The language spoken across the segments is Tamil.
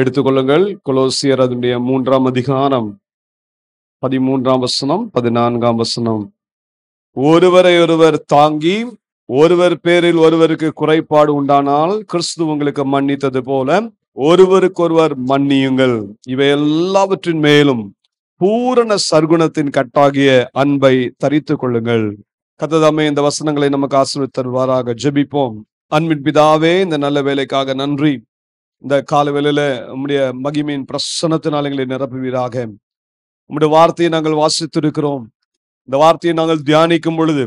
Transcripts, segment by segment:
எடுத்துக்கொள்ளுங்கள். கொலோசியர் அதனுடைய 3ஆம் அதிகாரம் 13ஆம் வசனம் 14ஆம் வசனம். ஒருவரை ஒருவர் தாங்கி ஒருவர் பேரில் ஒருவருக்கு குறைபாடு உண்டானால் கிறிஸ்து உங்களுக்கு மன்னித்தது போல ஒருவருக்கொருவர் மன்னியுங்கள். இவை எல்லாவற்றின் மேலும் பூரண சர்க்குணத்தின் கட்டாகிய அன்பை தரித்துக் கொள்ளுங்கள். கர்த்தர் இந்த வசனங்களை நமக்கு ஆசீர்வதித்து தருவாராக. ஜெபிப்போம். அன்பின் பிதாவே, இந்த நல்ல வேலைக்காக நன்றி. இந்த கால வேளையில உம்முடைய மகிமையின் பிரசன்னத்தினால் எங்களை நிரப்புவீராக. உம்முடைய வார்த்தையை நாங்கள் வாசித்திருக்கிறோம். இந்த வார்த்தையை நாங்கள் தியானிக்கும் பொழுது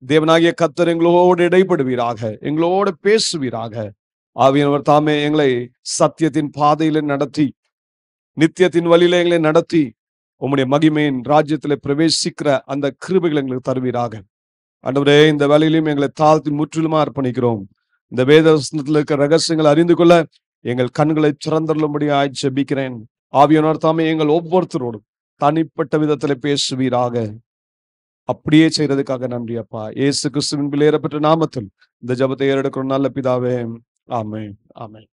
தேவனாகிய கர்த்தர் எங்களோடு இடைப்படுவீராக, எங்களோடு பேசுவீராக. ஆவியானவர் தாமே எங்களை சத்தியத்தின் பாதையில நடத்தி நித்தியத்தின் வழியில எங்களை நடத்தி உம்முடைய மகிமையின் ராஜ்யத்திலே பிரவேசிக்கிற அந்த கிருபைகளை எங்களுக்கு தருவீராக. ஆண்டவரே, இந்த வேலையிலும் எங்களை தாழ்த்தி முற்றிலுமா அர்ப்பணிக்கிறோம். இந்த வேதவசனத்தில் இருக்கிற ரகசியங்களை அறிந்து கொள்ள எங்கள் கண்களை திறந்தருளும்படியாய் ஜெபிக்கிறேன். ஆவியானவர் தாமே எங்கள் ஒவ்வொருத்தரோடும் தனிப்பட்ட விதத்துல பேசுவீராக. அப்படியே செய்யறதுக்காக நன்றி அப்பா. இயேசு கிறிஸ்துவின் விலையேறப்பெற்ற நாமத்தில் இந்த ஜெபத்தை ஏறெடுக்கிறோம் நல்ல பிதாவே. ஆமென், ஆமென்.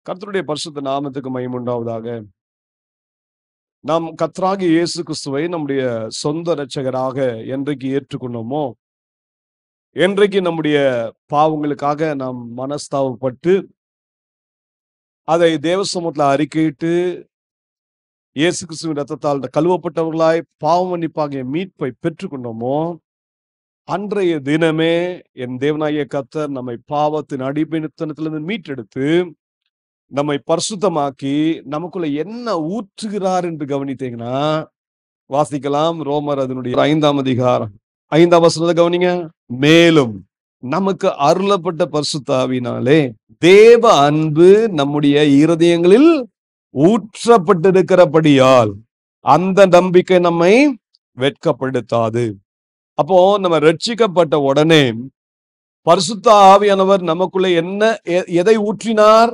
கர்த்தருடைய பரிசுத்த நாமத்துக்கு மகிமை உண்டாவதாக. நாம் கர்த்தராகிய இயேசு கிறிஸ்துவை நம்முடைய சொந்த இரட்சகராக என்றைக்கு ஏற்றுக்கொண்டோமோ, என்றைக்கு நம்முடைய பாவங்களுக்காக நாம் மனஸ்தாபப்பட்டு அதை தேவ சமூகத்துல அறிக்கையிட்டு இயேசு கிறிஸ்துவின் ரத்தத்தால் கழுவப்பட்டவர்களாய் பாவ மன்னிப்பாகிய மீட்பை பெற்றுக்கொண்டோமோ, அன்றைய தினமே என் தேவனாகிய கர்த்தர் நம்மை பாவத்தின் அடிமைத்தனத்திலிருந்து மீட்டெடுத்து நம்மை பரிசுத்தமாக்கி நமக்குள்ள என்ன ஊற்றுகிறார் என்று கவனித்தீங்கன்னா, வாசிக்கலாம். ரோமர் அதனுடைய 5ஆம் அதிகாரம் 5ஆம் வசனத்தை கவனிங்க. மேலும் நமக்கு அருளப்பட்ட பரிசுத்த ஆவியினாலே தேவ அன்பு நம்முடைய இருதயங்களில் ஊற்றப்பட்டிருக்கிறபடியால் அந்த நம்பிக்கை நம்மை வெட்கப்படுத்தாது. அப்போ நம்ம ரட்சிக்கப்பட்ட உடனே பரிசுத்த ஆவியானவர் நமக்குள்ள என்ன எதை ஊற்றினார்?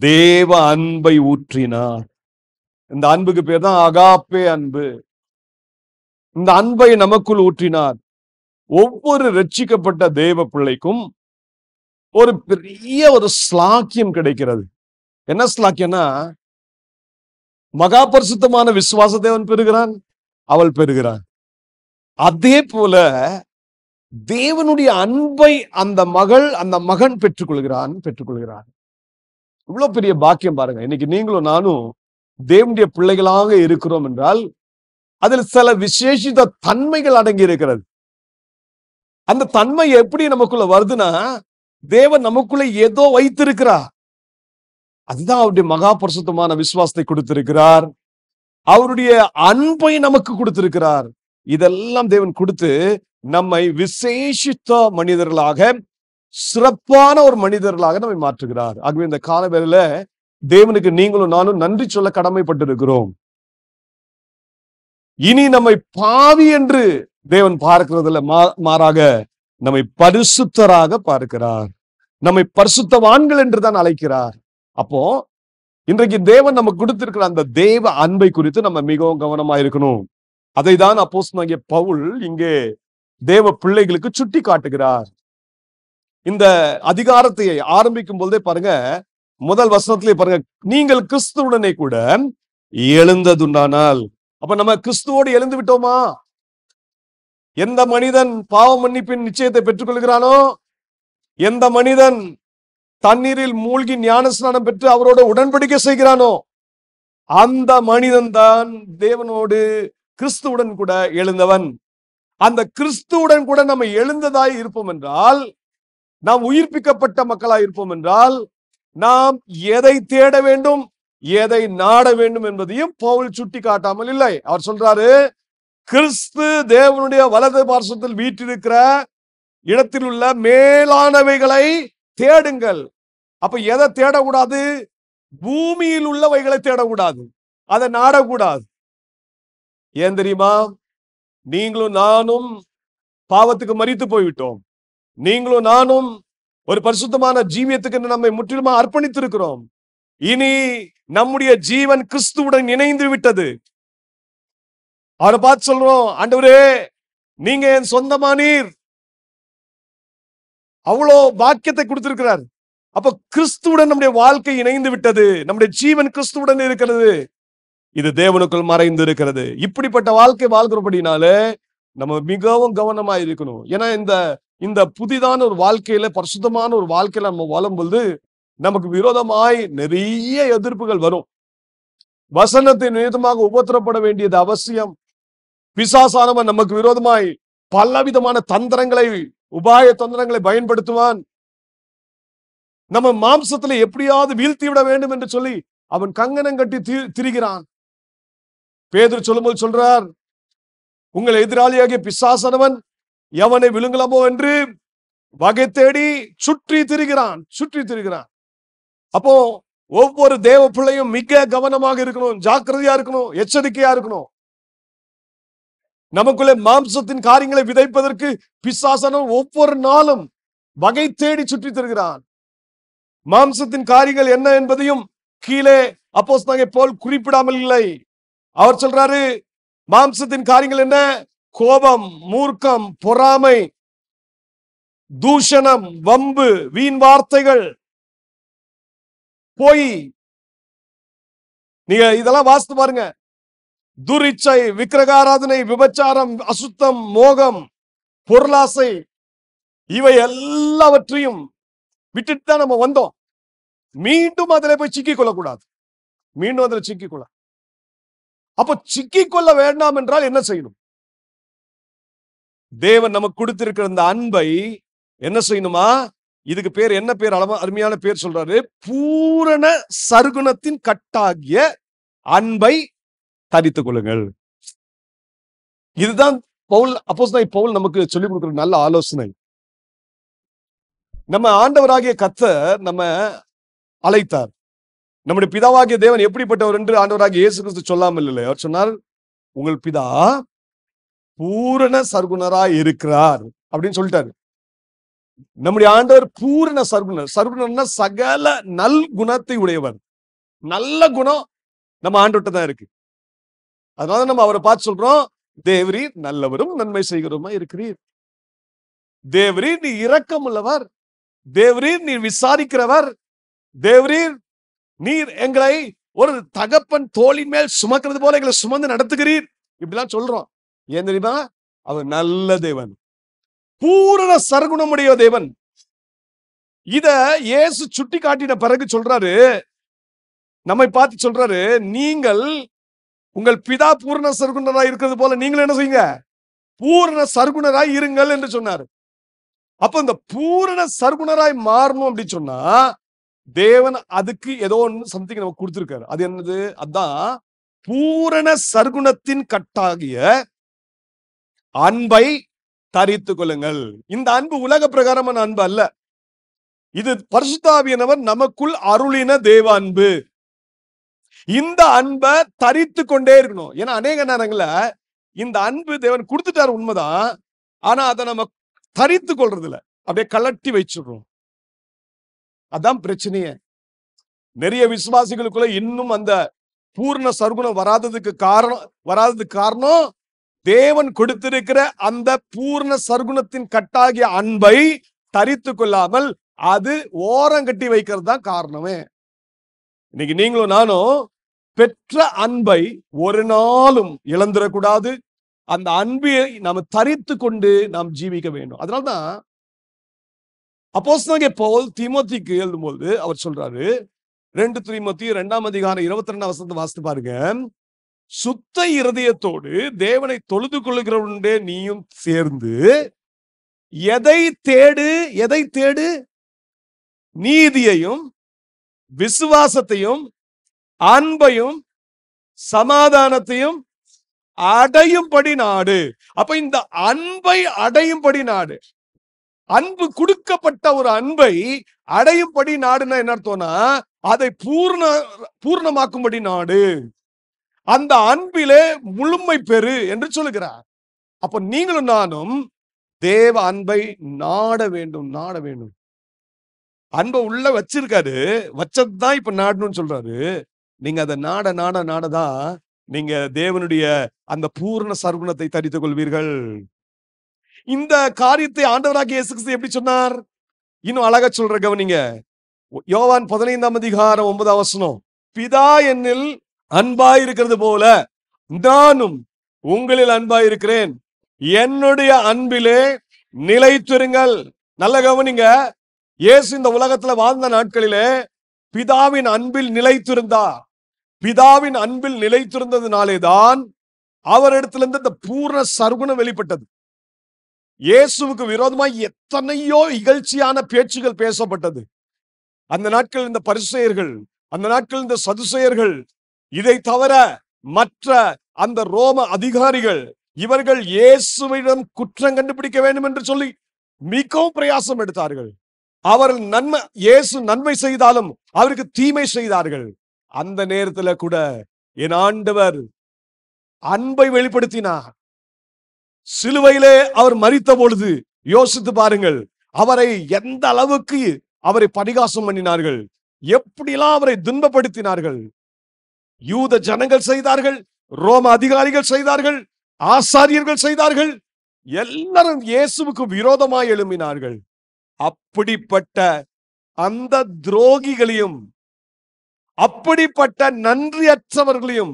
தேவ அன்பை ஊற்றினார். இந்த அன்புக்கு பேர் தான் அகாப்பே அன்பு. இந்த அன்பை நமக்குள் ஊற்றினார். ஒவ்வொரு ரட்சிக்கப்பட்ட தேவ பிள்ளைக்கும் ஒரு பெரிய ஒரு ஸ்லாக்கியம் கிடைக்கிறது. என்ன ஸ்லாக்கியம்னா, மகா பரிசுத்தமான விசுவாச தேவன் பெறுகிறான், அவள் பெறுகிறான். அதே போல தேவனுடைய அன்பை அந்த மகள் அந்த மகன் பெற்றுக்கொள்கிறான். இவ்வளவு பெரிய பாக்கியம் பாருங்க. இன்னைக்கு நீங்களும் நானும் தேவனுடைய பிள்ளைகளாக இருக்கிறோம் என்றால் அதில் சில விசேஷித்த தன்மைகள் அடங்கி இருக்கிறது. அந்த தன்மை எப்படி நமக்குள்ள வருதுன்னா, தேவன் நமக்குள்ள ஏதோ வைத்திருக்கிறார். அதுதான் அவருடைய மகா பரிசுத்தமான விசுவாசத்தை கொடுத்திருக்கிறார். அவருடைய அன்பை நமக்கு கொடுத்திருக்கிறார். இதெல்லாம் தேவன் கொடுத்து நம்மை விசேஷித்த மனிதர்களாக, சிறப்பான ஒரு மனிதர்களாக நம்மை மாற்றுகிறார். ஆகவே இந்த காலவேளையில தேவனுக்கு நீங்களும் நானும் நன்றி சொல்ல கடமைப்பட்டிருக்கிறோம். இனி நம்மை பாவி என்று தேவன் பார்க்கிறதுல மாறாக நம்மை பரிசுத்தராக பார்க்கிறார். நம்மை பரிசுத்தவான்கள் என்று தான் அழைக்கிறார். அப்போ இன்றைக்கு தேவன் நமக்கு கொடுத்திருக்கிற அந்த தேவ அன்பை குறித்து நம்ம மிகவும் கவனமா இருக்கணும். அதை தான் அப்போஸ்தலனாகிய பவுல் இங்கே தேவ பிள்ளைகளுக்கு சுட்டி காட்டுகிறார். இந்த அதிகாரத்தை ஆரம்பிக்கும் போதே பாருங்க, முதல் வசனத்திலே பாருங்க, நீங்கள் கிறிஸ்துவுடனே கூட எழுந்ததுண்டானால். அப்ப நம்ம கிறிஸ்துவோடு எழுந்து விட்டோமா? எந்த மனிதன் பாவ மன்னிப்பின் நிச்சயத்தை பெற்றுக் கொள்கிறானோ, எந்த மனிதன் தண்ணீரில் மூழ்கி ஞானஸ்நானம் பெற்று அவரோட உடன்படிக்கை செய்கிறானோ, அந்த மனிதன் தான் தேவனோடு கிறிஸ்துவுடன் கூட எழுந்தவன். அந்த கிறிஸ்துவுடன் கூட நம்ம எழுந்ததாய் இருப்போம் என்றால், நாம் உயிர்ப்பிக்கப்பட்ட மக்களாய் இருப்போம் என்றால், நாம் எதை தேட வேண்டும், எதை நாட வேண்டும் என்பதையும் பவுல் சுட்டி காட்டாமல் இல்லை. அவர் சொல்றாரு, கிறிஸ்து தேவனுடைய வலது பார்சத்தில் வீற்றிருக்கிற இடத்தில் உள்ள மேலானவைகளை தேடுங்கள். அப்ப எதை தேடக்கூடாது? பூமியில் உள்ளவைகளை தேடக்கூடாது, அதை நாடக்கூடாது. ஏன் தெரியுமா? நீங்களும் நானும் பாவத்துக்கு மரித்து போய்விட்டோம். நீங்களும் நானும் ஒரு பரிசுத்தமான ஜீவியத்துக்கு நம்மை முற்றிலுமா அர்ப்பணித்திருக்கிறோம். இனி நம்முடைய ஜீவன் கிறிஸ்துவுடன் இணைந்து விட்டது. அவரை பார்த்து சொல்றோம், ஆண்டவரே நீங்க என் சொந்தமானீர். அவ்வளோ பாக்கியத்தை கொடுத்திருக்கிறார். அப்ப கிறிஸ்துவுடன் நம்முடைய வாழ்க்கை இணைந்து விட்டது. நம்முடைய ஜீவன் கிறிஸ்துவுடன் இருக்கிறது. இது தேவனுக்குள் மறைந்து இருக்கிறது. இப்படிப்பட்ட வாழ்க்கை வாழ்கிறபடினாலே நம்ம மிகவும் கவனமா இருக்கணும். ஏன்னா இந்த புதிதான ஒரு வாழ்க்கையில, பரிசுத்தமான ஒரு வாழ்க்கையில நம்ம வாழும்போது நமக்கு விரோதமாய் நிறைய எதிர்ப்புகள் வரும். வசனத்தின் நிமித்தமாக உபத்திரப்பட வேண்டியது அவசியம். பிசாசானவன் நமக்கு விரோதமாய் பலவிதமான தந்திரங்களை, உபாய தந்திரங்களை பயன்படுத்துவான். நம்ம மாம்சத்துல எப்படியாவது வீழ்த்தி விட வேண்டும் என்று சொல்லி அவன் கங்கணம் கட்டி திரிகிறான். பேதுரு சொல்லும்போது சொல்றார், உங்கள் எதிராளியாகிய பிசாசானவன் எவனை விழுங்கலாமோ என்று வகை தேடி சுற்றி திரிகிறான். அப்போ ஒவ்வொரு தேவ பிள்ளையும் மிக கவனமாக இருக்கணும், ஜாக்கிரதையா இருக்கணும், எச்சரிக்கையா இருக்கணும். நமக்குள்ளே மாம்சத்தின் காரியங்களை விதைப்பதற்கு பிசாசானவன் ஒவ்வொரு நாளும் வகை தேடி சுற்றி திரிகிறான். மாம்சத்தின் காரியங்கள் என்ன என்பதையும் கீழே அப்போஸ்தலனாகிய பவுல் குறிப்பிடாமல் இல்லை. அவர் சொல்றாரு, மாம்சத்தின் காரியங்கள் என்ன? கோபம், மூர்க்கம், பொறாமை, தூஷணம், வம்பு, வீண் வார்த்தைகள், பொய். நீங்க இதெல்லாம் வாசித்து பாருங்க. துரிச்சை, விக்கிரகாராதனை, விபச்சாரம், அசுத்தம், மோகம், பொருளாசை, இவை எல்லாவற்றையும் விட்டுட்டு தான் நம்ம வந்தோம். மீண்டும் அதில் போய் சிக்கிக் கொள்ளக்கூடாது. மீண்டும் அதில் சிக்கிக்கொள்ள. அப்ப சிக்கிக்கொள்ள வேண்டாம் என்றால் என்ன செய்யணும்? தேவன் நமக்கு கொடுத்திருக்கிற இந்த அன்பை என்ன செய்யணுமா? இதுக்கு பேர் என்ன பேர்? அருமையான பேர் சொல்றாரு, பூரண சர்க்குணத்தின் கட்டாகிய அன்பை தரித்துக் கொள்ளுங்கள். இதுதான் அப்போஸ்தலனாகிய பவுல் நமக்கு சொல்லிக் கொடுக்கிற நல்ல ஆலோசனை. நம்ம ஆண்டவராகிய கர்த்தர் நம்ம அழைத்தார். நம்முடைய பிதாவாகிய தேவன் எப்படிப்பட்டவர் என்று ஆண்டவராகிய இயேசு கிறிஸ்து சொல்லாமல் இல்லை. அவர் சொன்னார், உங்கள் பிதா பூரண சர்க்குணராய் இருக்கிறார் அப்படின்னு சொல்லிட்டாரு. நம்முடைய ஆண்டவர் பூரண சர்க்குணர். சர்க்குணர்னா சகல நல் குணத்தை உடையவர். நல்ல குணம் நம்ம ஆண்டவர்கிட்ட தான் இருக்கு. அதனால நம்ம அவரை பார்த்து சொல்றோம், தேவரீர் நல்லவரும் நன்மை செய்கிறோமா இருக்கிறீர். தேவரீர் நீ இரக்கம் உள்ளவர். தேவரீர் நீர் விசாரிக்கிறவர். தேவரீர் நீர் எங்களை ஒரு தகப்பன் தோளின் மேல் சுமக்கிறது போல எங்களை சுமந்து நடத்துகிறீர். இப்படிலாம் சொல்றோம். ஏன் தெரியுமா? அவர் நல்ல தேவன், பூரண சர்க்குணமுடைய தேவன். இத இயேசு சுட்டி காட்டின பிறகு சொல்றாரு, நம்மை பார்த்து சொல்றாரு, நீங்கள் உங்கள் பிதா பூரண சர்க்குணராய் இருக்கிறது போல நீங்களும் என்ன செய்யுங்க? பூரண சர்க்குணராய் இருங்கள் என்று சொன்னாரு. அப்ப இந்த பூரண சர்க்குணராய் மாறணும் அப்படின்னு சொன்னா தேவன் அதுக்கு ஏதோ ஒன்று சம்திங் நமக்கு கொடுத்திருக்காரு. அது என்னது? அதான் பூரண சர்க்குணத்தின் கட்டாகிய அன்பை தரித்துக் கொள்ளுங்கள். இந்த அன்பு உலக பிரகாரமான அன்பு அல்ல. இது பரிசுத்த ஆவியானவர் நமக்குள் அருளின தேவ அன்பு. இந்த அன்பை தரித்து கொண்டே இருக்கணும். ஏன்னா அநேக நேரங்கள்ல இந்த அன்பு தேவன் கொடுத்துட்டாரு, உண்மைதான். ஆனா அதை நம்ம தரித்து கொள்றது இல்ல, அப்படியே கலட்டி வச்சிடுறோம். அதான் பிரச்சனையே. நிறைய விசுவாசிகளுக்குள்ள இன்னும் அந்த பூர்ண சர்க்குணம் வராததுக்கு காரணம் தேவன் கொடுத்திருக்கிற அந்த பூர்ண சர்க்குணத்தின் கட்டாகிய அன்பை தரித்து கொள்ளாமல் அது ஓரங்கட்டி வைக்கிறது தான் காரணமே. இன்னைக்கு நீங்களும் நானும் பெற்ற அன்பை ஒரு நாளும் இழந்துடக்கூடாது. அந்த அன்பை நாம் தரித்து கொண்டு நாம் ஜீவிக்க வேண்டும். அதனால்தான் அப்போஸ்தலனாகிய பவுல் தீமோத்தேயுக்கு எழுதும்போது அவர் சொல்றாரு, 2 தீமோத்தேயு 2ஆம் அதிகாரம் 22ஆம் வசனத்தை வாசித்து பாருங்க. சுத்த இருதயத்தோடு தேவனை தொழுது கொள்ளுகிறவனுடைய நீயும் சேர்ந்து எதை தேடு? நீதியையும் விசுவாசத்தையும் அன்பையும் சமாதானத்தையும் அடையும்படி நாடு. அப்ப இந்த அன்பை அடையும்படி நாடு. அன்பு கொடுக்கப்பட்ட ஒரு அன்பை அடையும்படி நாடுன்னா என்ன அர்த்தம்னா அதை பூர்ணமாக்கும்படி நாடு. அந்த அன்பிலே முழுமை பெறு என்று சொல்லுகிறார். அப்ப நீங்களும் நானும் தேவ அன்பை நாட வேண்டும். அன்பை உள்ள வச்சிருக்காரு. வச்சதுதான் இப்ப நாடணும்னு சொல்றாரு. நீங்க அதை நாட நாட நாடதான் நீங்க தேவனுடைய அந்த பூரண சர்க்குணத்தை தரித்துக் கொள்வீர்கள். இந்த காரியத்தை ஆண்டவராகிய இயேசு கிறிஸ்து எப்படி சொன்னார்? இன்னும் அழகா சொல்ற கவனிங்க. யோவான் 15ஆம் அதிகாரம் 9ஆம் வசனம். பிதா என்னில் அன்பாய் இருக்கிறது போல நானும் உங்களில் அன்பாய் இருக்கிறேன். என்னுடைய அன்பிலே நிலைத்திருங்கள். நல்ல கவனிங்க. இயேசு இந்த உலகத்துல வாழ்ந்த நாட்களிலே பிதாவின் அன்பில் நிலைத்திருந்தார். பிதாவின் அன்பில் நிலைத்திருந்ததுனாலேதான் அவரிடத்திலிருந்து இந்த பூர்ண சர்க்குணம் வெளிப்பட்டது. இயேசுவுக்கு விரோதமாய் எத்தனையோ இகழ்ச்சியான பேச்சுகள் பேசப்பட்டது. அந்த நாட்கள் இந்த பரிசேயர்கள், அந்த நாட்கள் இந்த சதுசேயர்கள், இதை தவிர மற்ற அந்த ரோம அதிகாரிகள், இவர்கள் இயேசுவிடம் குற்றம் கண்டுபிடிக்க வேண்டும் என்று சொல்லி மிகவும் பிரயாசம் எடுத்தார்கள். அவர்கள் இயேசு நன்மை செய்தாலும் அவருக்கு தீமை செய்தார்கள். அந்த நேரத்தில் கூட என் ஆண்டவர் அன்பை வெளிப்படுத்தினார். சிலுவையிலே அவர் மரித்த பொழுது யோசித்து பாருங்கள், அவரை எந்த அளவுக்கு அவரை பரிகாசம் பண்ணினார்கள், எப்படியெல்லாம் அவரை துன்பப்படுத்தினார்கள். யூத ஜனங்கள் செய்தார்கள், ரோம அதிகாரிகள் செய்தார்கள், ஆசாரியர்கள் செய்தார்கள். எல்லாரும் இயேசுவுக்கு விரோதமாய் எழும்பினார்கள். அப்படிப்பட்ட அந்த துரோகிகளையும் அப்படிப்பட்ட நன்றியற்றவர்களையும்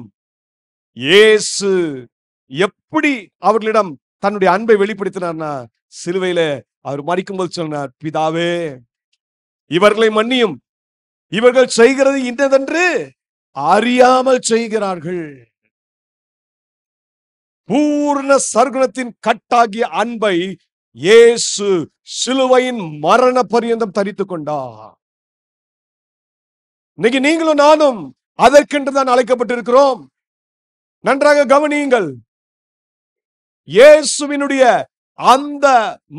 இயேசு எப்படி அவர்களிடம் தன்னுடைய அன்பை வெளிப்படுத்தினார்னா, சிலுவையில அவர் மரிக்கும்போது சொன்னார், பிதாவே இவர்களை மன்னியும், இவர்கள் செய்கிறது இன்னதென்று அறியாமல் செய்கிறார்கள். பூர்ண சர்க்குணத்தின் கட்டாகிய அன்பை இயேசு சிலுவையின் மரண பரியந்தம் தரித்துக் கொண்டார். இன்னைக்கு நீங்களும் நானும் அதற்கென்று தான் அழைக்கப்பட்டிருக்கிறோம். நன்றாக கவனியுங்கள். இயேசுவினுடைய அந்த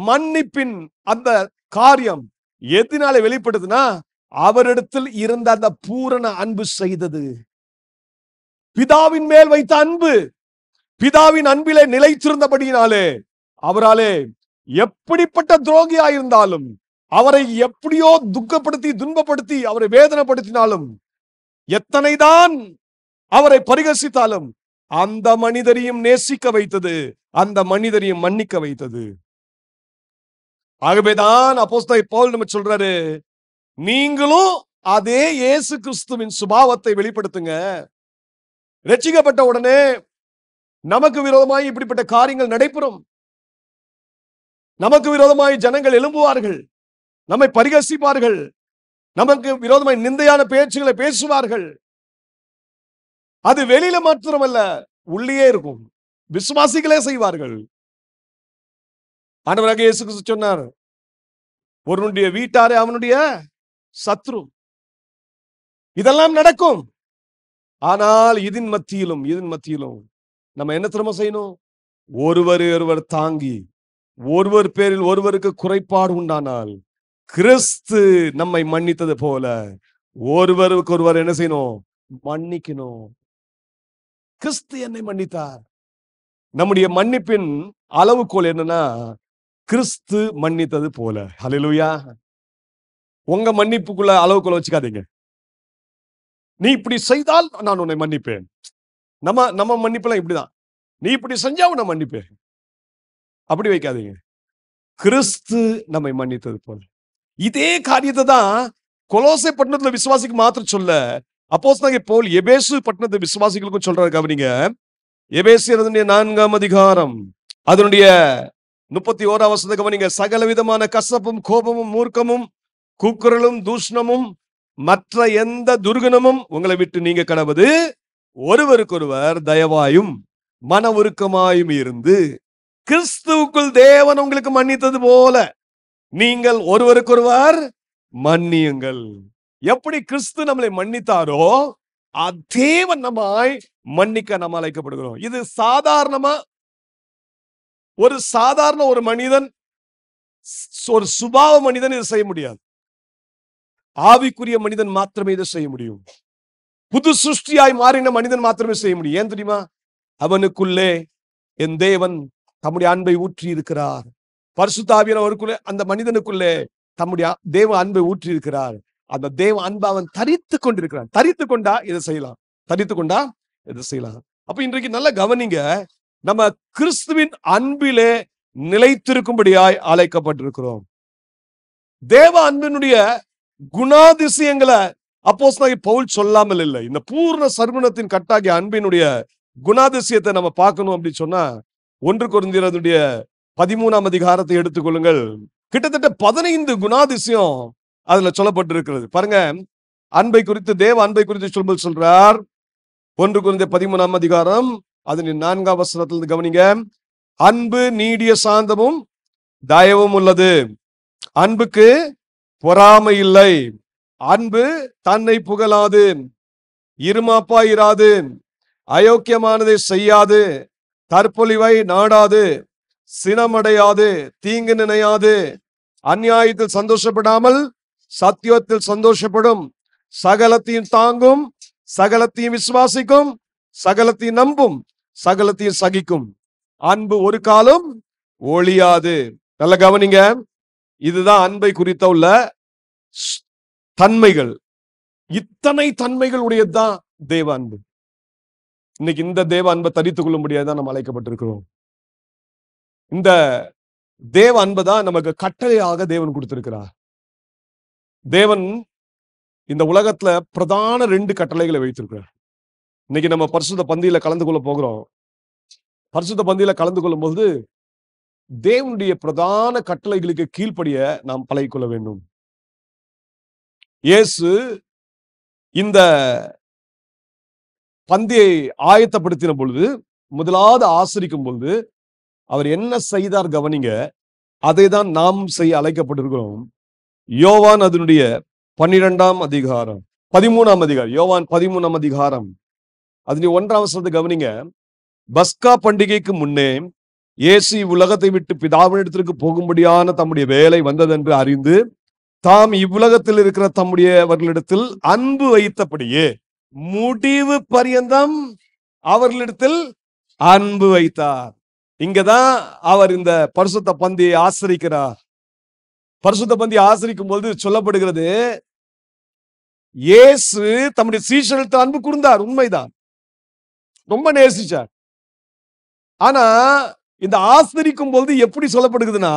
மன்னிப்பின் அந்த காரியம் எதனால வெளிப்படுதுன்னா, அவரிடத்தில் இருந்த அந்த பூரண அன்பு செய்தது. பிதாவின் மேல் வைத்த அன்பு, பிதாவின் அன்பிலே நிலைத்திருந்தபடியினாலே அவராலே எப்படிப்பட்ட துரோகியாயிருந்தாலும், அவரை எப்படியோ துக்கப்படுத்தி துன்பப்படுத்தி அவரை வேதனைப்படுத்தினாலும், எத்தனைதான் அவரை பரிகசித்தாலும் அந்த மனிதரையும் நேசிக்க வைத்தது, அந்த மனிதரையும் மன்னிக்க வைத்தது. ஆகவேதான் அப்போஸ்தலன் பவுல் நம்ம சொல்றாரு, நீங்களும் அதே இயேசு கிறிஸ்துவின் சுபாவத்தை வெளிப்படுத்துங்க. ரட்சிக்கப்பட்ட உடனே நமக்கு விரோதமாய் இப்படிப்பட்ட காரியங்கள் நடைபெறும். நமக்கு விரோதமாய் ஜனங்கள் எழும்புவார்கள், நம்மை பரிகசிப்பார்கள், நமக்கு விரோதமாய் நிந்தையான பேச்சுகளை பேசுவார்கள். அது வெளியில மாத்திரமல்ல, உள்ளே இருக்கும். விசுவாசிகளே செய்வார்கள். ஆண்டவராகிய இயேசு கிறிஸ்து சொன்னார், ஒருவனுடைய வீட்டாரே அவனுடைய சத்ரு. இதெல்லாம் நடக்கும். ஆனால் இதன் மத்தியிலும் நம்ம என்ன திரும்ப செய்யணும்? ஒருவர் ஒருவர் தாங்கி, ஒருவர் பேரில் ஒருவருக்கு குறைபாடு உண்டானால், கிறிஸ்து நம்மை மன்னித்தது போல ஒருவருக்கு ஒருவர் என்ன செய்யணும்? மன்னிக்கணும். கிறிஸ்து என்னை மன்னித்தார். நம்முடைய மன்னிப்பின் அளவுகோல் என்னன்னா, கிறிஸ்து மன்னித்தது போல. ஹல்லேலூயா. உங்க மன்னிப்புக்குள்ள அளவுகோல் வச்சுக்காதீங்க. நீ இப்படி செய்தால் நான் உன்னை மன்னிப்பேன். நம்ம மன்னிப்புலாம் இப்படிதான், நீ இப்படி செஞ்சா உன்னை மன்னிப்பேன். அப்படி வைக்காதீங்க. கிறிஸ்து நம்மை மன்னித்தது போல. இதே காரியத்தை தான் கொலோசை பட்டணத்துல விசுவாசிக்கு மாத்திரம் சொல்ல, அப்போஸ்தலனாகிய பவுல் எபேசு பட்டணத்து விசுவாசிகளுக்கும் சொல்றாரு. கவனிங்க. எபேசியர் 4ஆம் அதிகாரம் அதனுடைய 31ஆம் வசனத்தை கவனிங்க. சகல விதமான கசப்பும் கோபமும் மூர்க்கமும் கூக்குரலும் தூஷணமும் மற்ற எந்த துர்குணமும் உங்களை விட்டு நீங்க கடவது, ஒருவருக்கொருவர் தயவாயும் மன உருக்கமாயும் இருந்து கிறிஸ்துவுக்குள் தேவன் உங்களுக்கு மன்னித்தது போல நீங்கள் ஒருவருக்கொருவர் மன்னியுங்கள். எப்படி கிறிஸ்து நம்மளை மன்னித்தாரோ தேவன் நம்மாய் மன்னிக்க நம்ம அழைக்கப்படுகிறோம். இது சாதாரணமா ஒரு மனிதன், ஒரு சுபாவ மனிதன் இதை செய்ய முடியாது. ஆவிக்குரிய மனிதன் மாத்திரமே இதை செய்ய முடியும். புது சிருஷ்டியாய் மாறின மனிதன் மாத்திரமே செய்ய முடியும். ஏன் தெரியுமா? அவனுக்குள்ளே என் தேவன் தம்முடைய அன்பை ஊற்றி இருக்கிறார். பரிசுத்த ஆவியானவருக்குள்ளே, அந்த மனிதனுக்குள்ளே தம்முடைய தேவ அன்பை ஊற்றி இருக்கிறார். அந்த தேவ அன்பை அவன் தரித்து கொண்டிருக்கிறான். தரித்து கொண்டா இதை செய்யலாம், தரித்து கொண்டா இதை செய்யலாம். அப்ப இன்றைக்கு நல்ல கவனிங்க, நம்ம கிறிஸ்துவின் அன்பிலே நிலைத்திருக்கும்படியாய் அழைக்கப்பட்டிருக்கிறோம். தேவ அன்பினுடைய குணாதிசயங்களை அப்போஸ்தலனாகிய பவுல் சொல்லாமல் இல்லை. இந்த பூர்ண சர்வனத்தின் கட்டாகிய அன்பினுடைய குணாதிசயத்தை நம்ம பார்க்கணும் அப்படின்னு சொன்னா 1 கொரிந்தியருடைய 13ஆம் அதிகாரத்தை எடுத்துக்கொள்ளுங்கள். கிட்டத்தட்ட 15 குணாதிசயம் அதுல சொல்லப்பட்டிருக்கிறது. பாருங்க, அன்பை குறித்து, தேவ அன்பை குறித்து சொல்லும்போது சொல்றார். 1 கொரிந்தியர் 13ஆம் அதிகாரம் அதன் 4ஆம் வசனத்திலிருந்து கவனிங்க. அன்பு நீடிய சாந்தமும் தயவும் உள்ளது. அன்புக்கு பொறாமை இல்லை. அன்பு தன்னை புகழாது, இருமாப்பாயிராது, அயோக்கியமானதை செய்யாது, தற்பொழிவை நாடாது, சினமடையாது, தீங்கு நினையாது, அநியாயத்தில் சந்தோஷப்படாமல் சத்தியத்தில் சந்தோஷப்படும், சகலத்தையும் தாங்கும், சகலத்தையும் விசுவாசிக்கும், சகலத்தையும் நம்பும், சகலத்தையும் சகிக்கும். அன்பு ஒரு காலம் ஒழியாது. நல்ல கவனிங்க, இதுதான் அன்பை குறித்த உள்ள தன்மைகள். இத்தனை தன்மைகள் உடையதுதான் தேவ அன்பு. இன்னைக்கு இந்த தேவ அன்பை தரித்துக் கொள்ள முடியாதான் நம்ம அழைக்கப்பட்டிருக்கிறோம். இந்த தேவ அன்பை தான் நமக்கு கட்டளையாக தேவன் கொடுத்திருக்கிறார். தேவன் இந்த உலகத்துல பிரதான 2 கட்டளைகளை வைத்திருக்கிறார். இன்னைக்கு நம்ம பரிசுத்த பந்தியில கலந்து கொள்ள போகிறோம். பரிசுத்த பந்தியில கலந்து கொள்ளும் போது தேவனுடைய பிரதான கட்டளைகளுக்கு கீழ்ப்படிய நாம் பழகிக்கொள்ள வேண்டும். இயேசு இந்த பந்தியை ஆயத்தப்படுத்தின பொழுது, முதலாவது ஆசரிக்கும் பொழுது அவர் என்ன செய்தார் கவனிங்க. அதை தான் நாம் செய்ய அழைக்கப்பட்டிருக்கிறோம். யோவான் அதனுடைய 12ஆம் அதிகாரம் 13ஆம் அதிகாரம், யோவான் 13ஆம் அதிகாரம் அதனுடைய 1ஆம் வசனத்தை கவனிங்க. பஸ்கா பண்டிகைக்கு முன்னே இயேசு உலகத்தை விட்டு பிதாவினிடத்திற்கு போகும்படியான தம்முடைய வேலை வந்ததென்று அறிந்து தாம் இவ்வுலகத்தில் இருக்கிற தம்முடையவர்களிடத்தில் அன்பு வைத்தபடியே முடிவு பரியந்தம் அவர்களிடத்தில் அன்பு வைத்தார். இங்கதான் அவர் இந்த பரிசுத்த பந்தியை ஆசரிக்கிறார். பரிசுத்த பந்தியை ஆசரிக்கும் போது சொல்லப்படுகிறது, இயேசு தம்முடைய சீஷர்களுக்கு அன்பு கூர்ந்தார். உண்மைதான், ரொம்ப நேசிச்சார். ஆனா இந்த ஆசரிக்கும் போது எப்படி சொல்லப்படுகிறதுனா,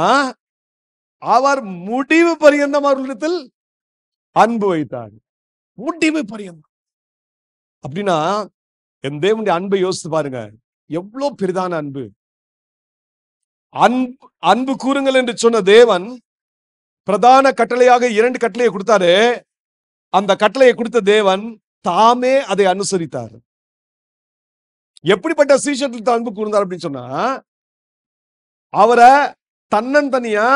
அவர் முடிவு பரியந்தம் அவர்களிடத்தில் அன்பு வைத்தார். முடிவு பரியந்தம் அப்படின்னா என் தேவனுடைய அன்பை யோசித்து பாருங்க, எவ்வளவு பெரிதான அன்பு. அன்பு கூறுங்கள் என்று சொன்ன தேவன் பிரதான கட்டளையாக 2 கட்டளையை கொடுத்தாரு. அந்த கட்டளையை கொடுத்த தேவன் தாமே அதை அனுசரித்தார். எப்படிப்பட்ட சீஷர்களுக்கு அன்பு கூர்ந்தார் அப்படின்னு சொன்னா, அவரை தன்னந்தனியா